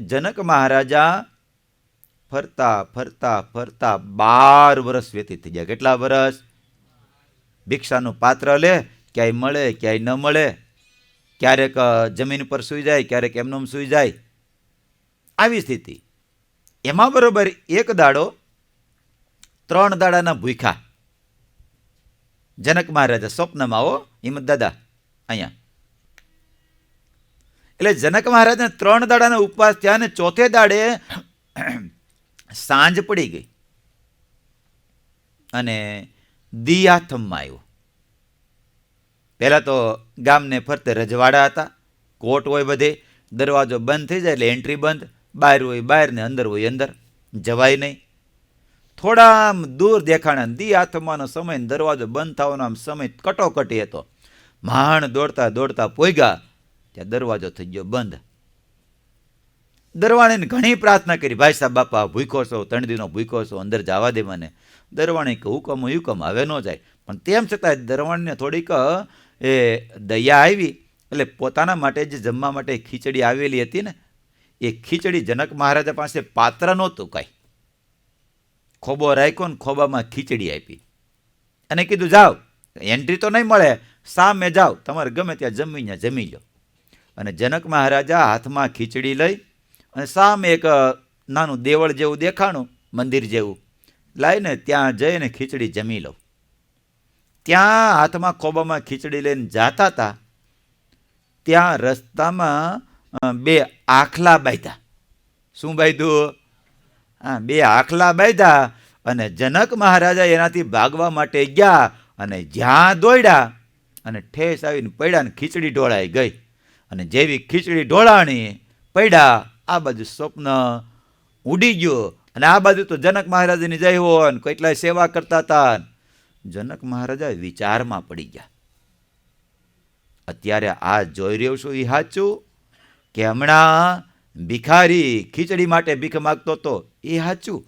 Speaker 1: જનક મહારાજા ફરતા ફરતા ફરતા 12 વર્ષ વ્યતીત થઈ ગયા. કેટલા વર્ષ? ભિક્ષાનું પાત્ર લે, ક્યાંય મળે ક્યાંય ન મળે, ક્યારેક જમીન પર સૂઈ જાય, ક્યારેક એમનેમ સૂઈ જાય, આવી સ્થિતિ. એમાં બરોબર એક દાડો 3 દાડાના ભૂખ્યા જનક મહારાજા સ્વપ્નમાં. આવો હિંમત દાદા અહીંયા. એટલે જનક મહારાજને 3 દાડાના ઉપવાસ થયા અને ચોથે દાડે સાંજ પડી ગઈ અને દી હાથમમાં આવ્યો. પહેલાં તો ગામને ફરતે રજવાડા હતા, કોટ હોય બધે, દરવાજો બંધ થઈ જાય એટલે એન્ટ્રી બંધ, બહાર હોય બહાર ને અંદર હોય અંદર, જવાય નહીં. થોડા આમ દૂર દેખાણા, દી આથમવાનો સમય, દરવાજો બંધ થવાનો આમ સમય કટોકટી હતો. માંડ દોડતા દોડતા પોગ્યા ત્યાં દરવાજો થઈ ગયો બંધ. દરવાણીને ઘણી પ્રાર્થના કરી, ભાઈ સાહેબ બાપા ભૂખ્યો છો, 3 દીનો ભૂખ્યો છો, અંદર જવા દે મને. દરવાણી કે હુકમ હવે ન જાય. પણ તેમ છતાં દરવાણીને થોડીક એ દયા આવી, એટલે પોતાના માટે જે જમવા માટે ખીચડી આવેલી હતી ને, એ ખીચડી જનક મહારાજા પાસે પાત્ર નહોતું કાંઈ. ખોબો રાખ્યો ને ખોબામાં ખીચડી આપી અને કીધું જાઓ, એન્ટ્રી તો નહીં મળે, સામે જાઓ, તમારે ગમે ત્યાં જમીને જમી લો. અને જનક મહારાજા હાથમાં ખીચડી લઈ અને સામે એક નાનું દેવળ જેવું દેખાણું, મંદિર જેવું, લાવીને ત્યાં જઈને ખીચડી જમી લો. ત્યાં હાથમાં ખોબામાં ખીચડી લઈને જાતા હતા, ત્યાં રસ્તામાં 2 આખલા બાંધ્યા. શું બાંધ્યું? હા, 2 આખલા બાંધ્યા. અને જનક મહારાજા એનાથી ભાગવા માટે ગયા અને જ્યાં દોડ્યા અને ઠેસ આવીને પડ્યા ને ખીચડી ઢોળાઈ ગઈ. અને જેવી ખીચડી ઢોળાણી પડ્યા, આ બાજુ સ્વપ્ન ઉડી ગયો અને આ બાજુ તો જનક મહારાજાની જય હોય ને કેટલાય સેવા કરતા હતા. જનક મહારાજા વિચારમાં પડી ગયા, અત્યારે આ જોઈ રહ્યો છું એ સાચું કે હમણાં ભિખારી ખીચડી માટે ભીખ માગતો હતો એ સાચું?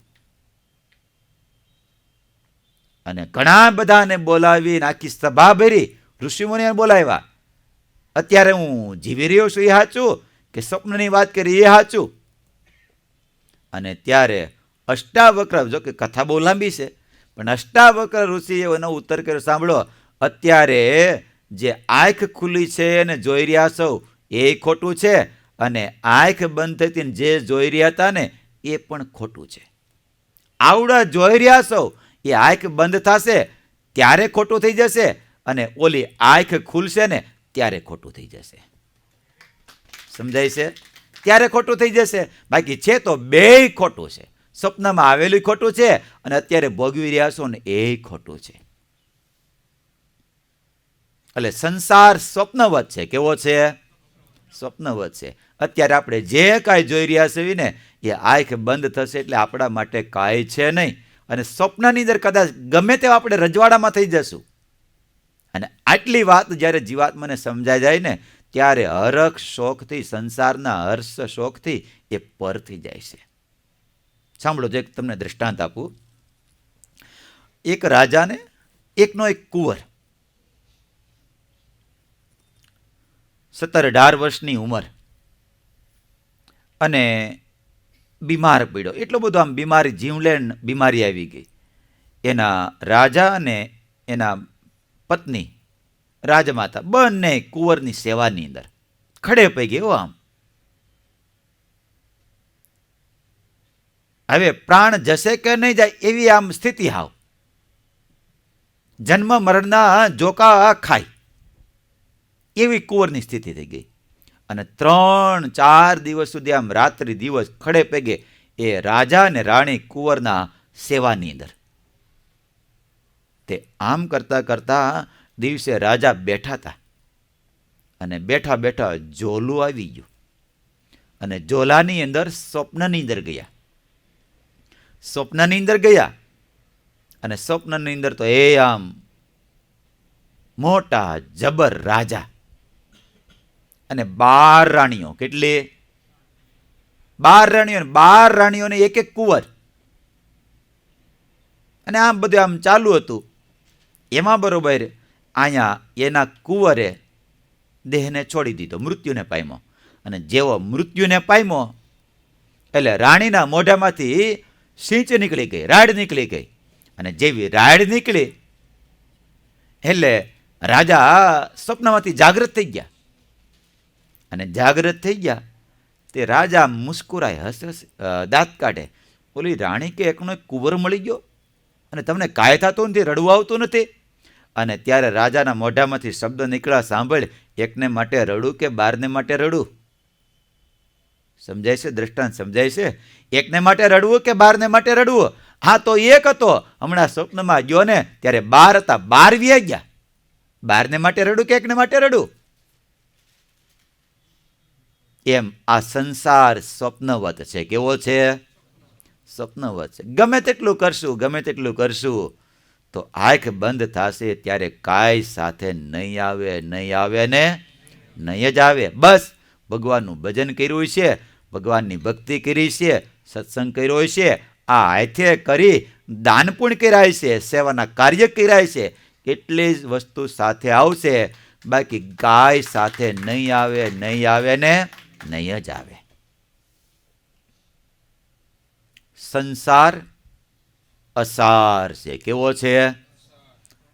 Speaker 1: અને ઘણા બધાને બોલાવીને આખી સભા ભરી, ઋષિમુનિને બોલાવ્યા. અત્યારે હું જીવી રહ્યો છું એ સાચું કે સ્વપ્નની વાત કરી એ સાચું? અને ત્યારે અષ્ટાવક્ર, જો કે કથા બહુ લાંબી છે, પણ અષ્ટાવક્ર ઋષિએ એનો ઉત્તર કર્યો, સાંભળો, અત્યારે જે આંખ ખુલ્લી છે અને જોઈ રહ્યા છો એ ખોટું છે, અને આંખ બંધ થતી ને જે જોઈ રહ્યા હતા ને એ પણ ખોટું છે. આવડા જોઈ રહ્યા છો એ આંખ બંધ થશે ત્યારે ખોટું થઈ જશે, અને ઓલી આંખ ખુલશે ને ત્યારે ખોટું થઈ જશે. સમજાય છે? ત્યારે ખોટું થઈ જશે. બાકી છે તો બેય ખોટું છે. સ્વપ્નમાં આવેલું ખોટું છે અને અત્યારે ભોગવી રહ્યા છો ને એ ખોટું છે. એટલે સંસાર સ્વપ્નવત છે. કેવો છે? સ્વપ્નવત છે. અત્યારે આપણે જે કાંઈ જોઈ રહ્યા છીએ ને એ આંખ બંધ થશે એટલે આપણા માટે કાંઈ છે નહીં. અને સ્વપ્નની અંદર કદાચ ગમે તેવા આપણે રજવાડામાં થઈ જશું. અને આટલી વાત જ્યારે જીવાત્માને સમજાઈ જાય ને ત્યારે હરખ શોખથી, સંસારના હર્ષ શોખથી એ પર થઈ જાય છે. સાંભળો, જે તમને દ્રષ્ટાંત આપું. એક રાજાને એકનો એક કુંવર, 17-18 વર્ષની ઉંમર, અને બીમાર પડ્યો. એટલો બધો આમ બીમારી, જીવલેણ બીમારી આવી ગઈ. એના રાજા અને એના પત્ની રાજમાતા બંને કુંવરની સેવાની અંદર ખડે પડી ગઈ. આમ હવે પ્રાણ જશે કે નહીં જાય એવી આમ સ્થિતિ, હાવ જન્મ મરણના જોકા ખાય એવી કુંવરની સ્થિતિ થઈ ગઈ. અને 3-4 દિવસ સુધી આમ રાત્રિ દિવસ ખડે પેગે એ રાજા અને રાણી કુંવરના સેવાની અંદર. તે આમ કરતા કરતા દિવસે રાજા બેઠા હતા અને બેઠા બેઠા ઝોલું આવી ગયું અને ઝોલાની અંદર સ્વપ્નની અંદર ગયા. સ્વપ્નની અંદર ગયા અને સ્વપ્નની અંદર તો એ આમ મોટા જબર રાજા અને 12 રાણીઓ. કેટલી? 12 રાણીઓ. 12 રાણીઓને એક એક કુંવર. અને આમ બધું આમ ચાલુ હતું. એમાં બરોબર અહીંયા એના કુંવરે દેહને છોડી દીધો, મૃત્યુને પામ્યો. અને જેવો મૃત્યુને પામ્યો એટલે રાણીના મોઢામાંથી સિંચ નીકળી ગઈ, રાડ નીકળી ગઈ. અને જેવી રાડ નીકળી એટલે રાજા સ્વપ્નમાંથી જાગૃત થઈ ગયા. અને જાગૃત થઈ ગયા તે રાજા મુસ્કુરાય, દાંત કાઢે. ઓલી રાણી કે એકનો એક કુંવર મળી ગયો અને તમને કાંઈ થતું નથી, રડવું આવતું નથી. અને ત્યારે રાજાના મોઢામાંથી શબ્દ નીકળ્યા, સાંભળ, એકને માટે રડું કે 12ને માટે રડું? સમજાય છે? દ્રષ્ટાંત સમજાય છે? એકને માટે રડવું કે 12ને માટે રડવું? હા, તો એક હતો, હમણાં સ્વપ્નમાં ગયો ને ત્યારે 12 હતા, 12 વ્યા ગયા. 12ને માટે રડું કે એકને માટે રડું? એમ આ સંસાર સ્વપ્નવત છે. કેવો છે? સ્વપ્નવત છે. ગમે તેટલું કરશું, ગમે તેટલું કરશું, તો આંખ બંધ થશે ત્યારે કાંઈ સાથે નહીં આવે, નહીં આવે ને નહીં જ આવે. બસ ભગવાનનું ભજન કર્યું છે, ભગવાનની ભક્તિ કરી છે, સત્સંગ કર્યો છે, આ હાથે કરી દાન પુણ્ય કર્યા છે, સેવાના કાર્ય કર્યા છે, એટલી જ વસ્તુ સાથે આવશે. બાકી કાંઈ સાથે નહીં આવે, નહીં આવે ને નહીં જ આવે. સંસાર અસાર છે. કેવો છે?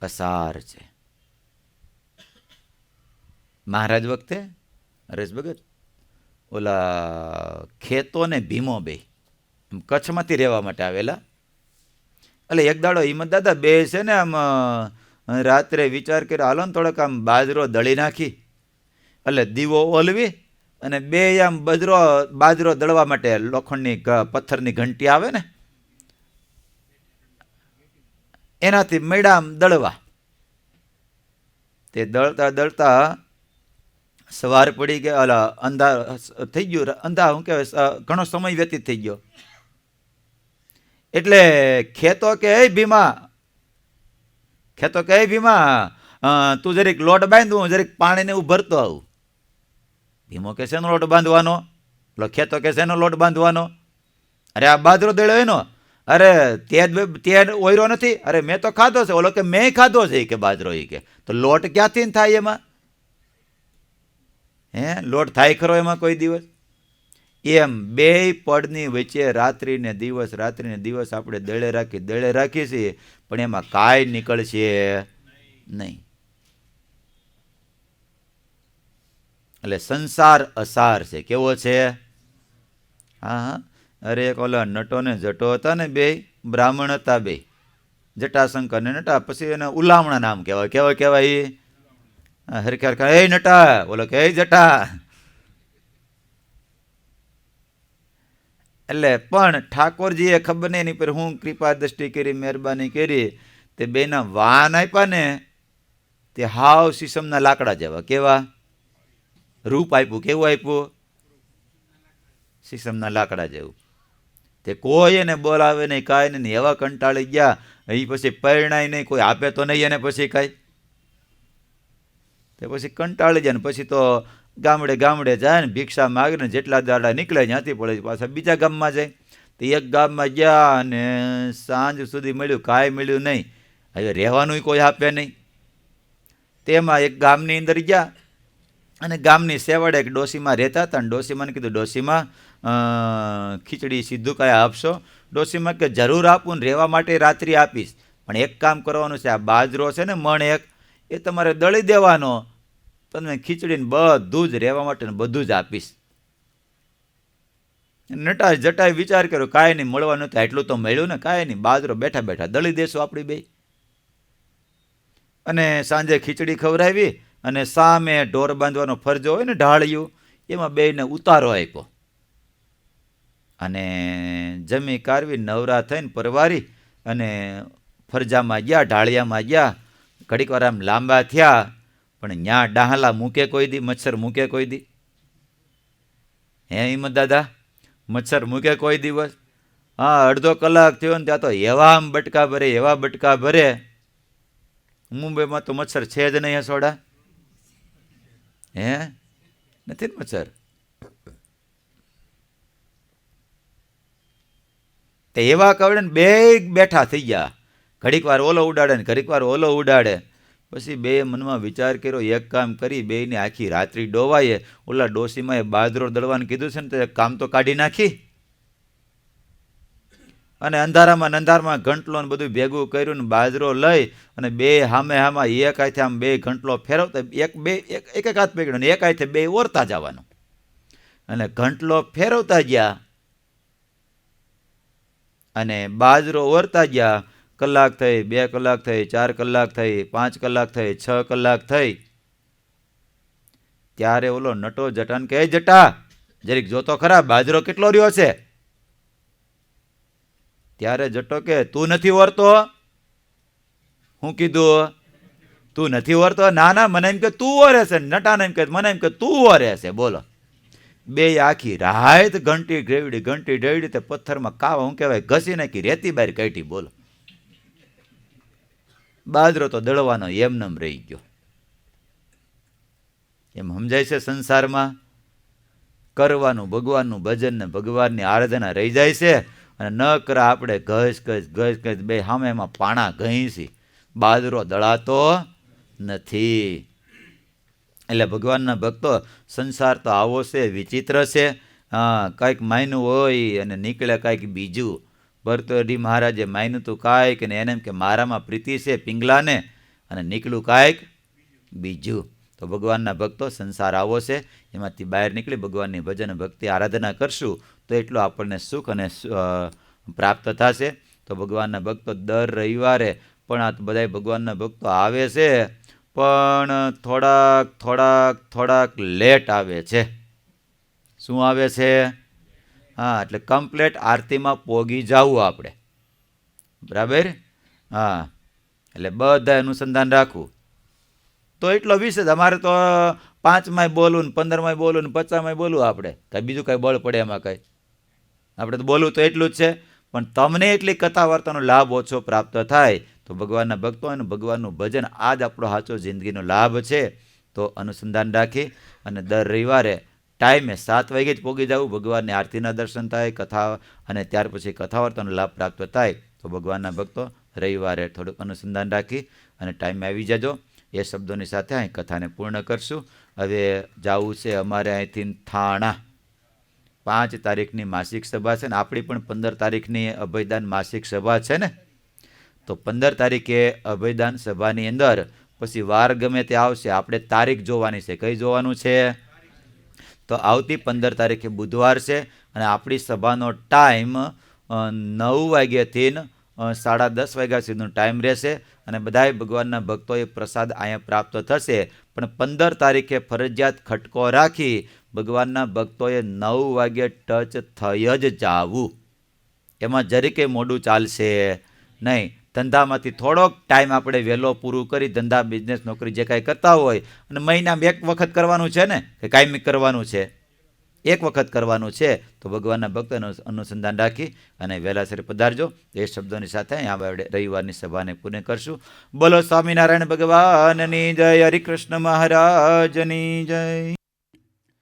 Speaker 1: અસાર છે. મહારાજ વખતે હરેશ ભગત ઓલા ખેતો ને ભીમો બે કચ્છમાંથી રહેવા માટે આવેલા. એટલે એક દાડો હિંમત દાદા બે છે ને આમ રાત્રે વિચાર કર્યો, હાલો ને થોડોક આમ બાજરો દળી નાખી. એટલે દીવો ઓલવી અને બે આમ બાજરો દળવા માટે લોખંડની પથ્થરની ઘંટી આવે ને એનાથી મેળા આમ દળવા. તે દળતા દળતા સવાર પડી ગયા, અલા અંધાર થઈ ગયું, અંધાર શું કહેવાય, ઘણો સમય વ્યતીત થઈ ગયો. એટલે ખેતો કે હે ભીમા, ખેતો કે હે ભીમા તું જરીક લોટ બાંધ, હું જરીક પાણીને હું ભરતો આવું. ભીમો કે શેનો લોટ બાંધવાનો? એટલે ખેતો કે શેનો લોટ બાંધવાનો? અરે આ બાજરો દળ્યો એનો. અરે તે ઓયરો નથી? અરે મેં તો ખાધો છે. ઓલો કે મેં ખાધો છે કે બાજરો. એ કે તો લોટ ક્યાંથી થાય એમાં? હે લોટ થાય ખરો એમાં કોઈ દિવસ? એમ બે પડની વચ્ચે રાત્રિ ને દિવસ આપણે દળે રાખીએ છીએ, પણ એમાં કાંઈ નીકળશે નહીં. એટલે સંસાર અસાર છે. કેવો છે? હા. અરે એક ઓલા નટો ને જટો હતા ને, બે બ્રાહ્મણ હતા, બે જટાશંકર ને નટા. પછી એને ઉલામણા નામ કહેવાય. કેવા કહેવાય? હરખર એ નટા, બોલો કે જટા. એટલે પણ ઠાકોરજીએ ખબર નહીં એની પર હું કૃપા દ્રષ્ટિ કરી, મહેરબાની કરી, તે બેના વાન આપ્યા ને તે હાવ શીશમના લાકડા જેવા. કેવા? રૂપ આપ્યું. કેવું આપ્યું? શીશમના લાકડા જેવું. તે કોઈ એને બોલાવે નહીં, કાંઈ નહીં. એવા કંટાળી ગયા. એ પછી પરણાય નહીં, કોઈ આપે તો નહીં એને પછી કાંઈ. તે પછી કંટાળી જાય ને પછી તો ગામડે જાય ને ભિક્ષા માગે ને જેટલા દાડા નીકળે ત્યાંથી પડે પાછા બીજા ગામમાં જાય. તો એક ગામમાં ગયા અને સાંજ સુધી મળ્યું, કાંઈ મળ્યું નહીં. હવે રહેવાનું કોઈ આપે નહીં. તેમાં એક ગામની અંદર ગયા અને ગામની સેવાડે એક ડોશીમાં રહેતા હતા. અને ડોશીમાને કીધું, ડોશીમાં ખીચડી સીધું કાંઈ આપશો? ડોશીમાં કે જરૂર આપું ને રહેવા માટે રાત્રિ આપીશ, પણ એક કામ કરવાનું છે, આ બાજરો છે ને મણ એક, એ તમારે દળી દેવાનો, તમને ખીચડીને બધું જ રહેવા માટે બધું જ આપીશ. નટા જટાએ વિચાર કર્યો, કાંઈ નહીં, મળવાનું હતું એટલું તો મળ્યું ને, કાંઈ નહીં, બાજરો બેઠા દળી દેશું આપણી બે. અને સાંજે ખીચડી ખવડાવી અને સામે ઢોર બાંધવાનો ફરજો હોય ને ઢાળિયું, એમાં બેને ઉતારો આપ્યો. અને જમી કારવી નવરા થઈને પરવારી અને ફરજામાં ગયા, ઢાળિયામાં ગયા. ઘડીક વાર આમ લાંબા થયા, પણ ન્યા ડાહલા મૂકે કોઈ દી? મચ્છર મૂકે કોઈ દી? હે હિંમત દાદા, મચ્છર મૂકે કોઈ દિવસ? હા, અડધો કલાક થયો ને ત્યાં તો એવા આમ બટકા ભરે, એવા બટકા ભરે. મુંબઈમાં તો મચ્છર છે જ નહીં હસોડા. હે નથી ને મચ્છર? તે એવા કવડે ને બે બેઠા થઈ ગયા. ઘડીક વાર ઓલો ઉડાડે ને ઘડીક વાર ઓલો ઉડાડે. પછી બે મનમાં વિચાર કર્યો, એક કામ કરી, બેયને આખી રાત્રિ ડોવાઈએ. ઓલા ડોશીમાં એ બાજરો દળવાનું કીધું છે ને, તો કામ તો કાઢી નાખી. અને અંધારામાં ઘંટલો ને બધું ભેગું કર્યું ને બાજરો લઈ અને બે હામે એક હાથે આમ બે ઘંટલો ફેરવતા, એક હાથ પકડ્યો ને એક હાથે બે ઓરતા જવાનું. અને ઘંટલો ફેરવતા ગયા અને બાજરો ઓરતા ગયા. કલાક થઈ, 2 કલાક થઈ, 4 કલાક થઈ, 5 કલાક થઈ, 6 કલાક થઈ. ત્યારે ઓલો નટો જટાને કહે, જટા જરીક જોતો ખરા બાજરો કેટલો રહ્યો છે? ત્યારે જટો કે, તું નથી ઓરતો? હું કીધું? તું નથી ઓરતો? ના મને એમ કે તું ઓરે છે. નટાને એમ કે મને એમ કે તું ઓરે છે. બોલો, બે આખી રાત ઘંટી ઢેવડી તે પથ્થરમાં કાવા હું કહેવાય ઘસી નાખી રેતી બહાર કાઢી. બોલો, બાજરો તો દળવાનો એમનેમ રહી ગયો. એમ સમજાય છે સંસારમાં કરવાનું ભગવાનનું ભજન ને ભગવાનની આરાધના રહી જાય છે અને ન કરા આપણે ઘસ બે સામે એમાં પાણા ઘસી બાજરો દળાતો નથી. એટલે ભગવાનના ભક્તો સંસાર તો આવો છે, વિચિત્ર છે. કાંઈક માયનું હોય અને નીકળે કાંઈક બીજું. ભરતોજી મહારાજે માયનું તું કાંઈક ને એને એમ કે મારામાં પ્રીતિ છે પિંગલાને, અને નીકળ્યું કાંઈક બીજું. તો ભગવાનના ભક્તો સંસાર આવો છે, એમાંથી બહાર નીકળી ભગવાનની ભજન ભક્તિ આરાધના કરશું તો એટલું આપણને સુખ અને પ્રાપ્ત થશે. તો ભગવાનના ભક્તો દર રવિવારે પણ આ બધા ભગવાનના ભક્તો આવે છે, પણ થોડાક લેટ આવે છે. શું આવે છે? હા, એટલે કમ્પ્લેટ આરતીમાં પોગી જવું આપણે, બરાબર. હા, એટલે બધા અનુસંધાન રાખવું. તો એટલો વિશે અમારે તો 5માં બોલવું ને 15માં બોલવું ને 50માં બોલવું. આપણે કાંઈ બીજું કાંઈ બળ પડે એમાં કાંઈ? આપણે તો બોલવું તો એટલું જ છે. પણ તમને એટલી કથા વાર્તાનો લાભ ઓછો પ્રાપ્ત થાય તો ભગવાનના ભક્તો અને ભગવાનનું ભજન આ જ આપણો સાચો જિંદગીનો લાભ છે. તો અનુસંધાન રાખી અને દર રવિવારે ટાઈમે 7 વાગે જ પોગી જવું. ભગવાનની આરતીના દર્શન થાય, કથા, અને ત્યાર પછી કથા વાર્તાનો લાભ પ્રાપ્ત થાય. તો ભગવાનના ભક્તો રવિવારે થોડુંક અનુસંધાન રાખી અને ટાઈમે આવી જજો. એ શબ્દોની સાથે અહીં કથાને પૂર્ણ કરશું. હવે જવું છે અમારે અહીંથી થાણા. 5 તારીખની માસિક સભા છે ને આપણી પણ 15 તારીખની અભયદાન માસિક સભા છે ને. તો 15 તારીખે અભયદાન સભાની અંદર પછી વાર ગમે તે આવશે, આપણે તારીખ જોવાની છે. કઈ જોવાનું છે? તો આવતી 15 તારીખે બુધવાર છે અને આપણી સભાનો ટાઈમ 9 વાગ્યાથી 10:30 વાગ્યા સુધીનો ટાઈમ રહેશે. અને બધાય ભગવાનના ભક્તોએ પ્રસાદ અહીંયા પ્રાપ્ત થશે. પણ 15 તારીખે ફરજિયાત ખટકો રાખી ભગવાનના ભક્તોએ 9 વાગ્યે ટચ થઈ જ જાવું. એમાં જરીકે મોડું ચાલશે નહીં. ધંધામાંથી થોડોક ટાઈમ આપણે વહેલો પૂરું કરી ધંધા બિઝનેસ નોકરી જે કાંઈ કરતા હોય, અને મહિનામાં એક વખત કરવાનું છે ને કે કાયમી કરવાનું છે? એક વખત કરવાનું છે. તો ભગવાનના ભક્તોનું અનુસંધાન રાખી અને વહેલાસર પધારજો. એ શબ્દોની સાથે આપણે રવિવારની સભાને પૂર્ણ કરશું. બોલો સ્વામિનારાયણ ભગવાનની જય, હરિકૃષ્ણ મહારાજની જય.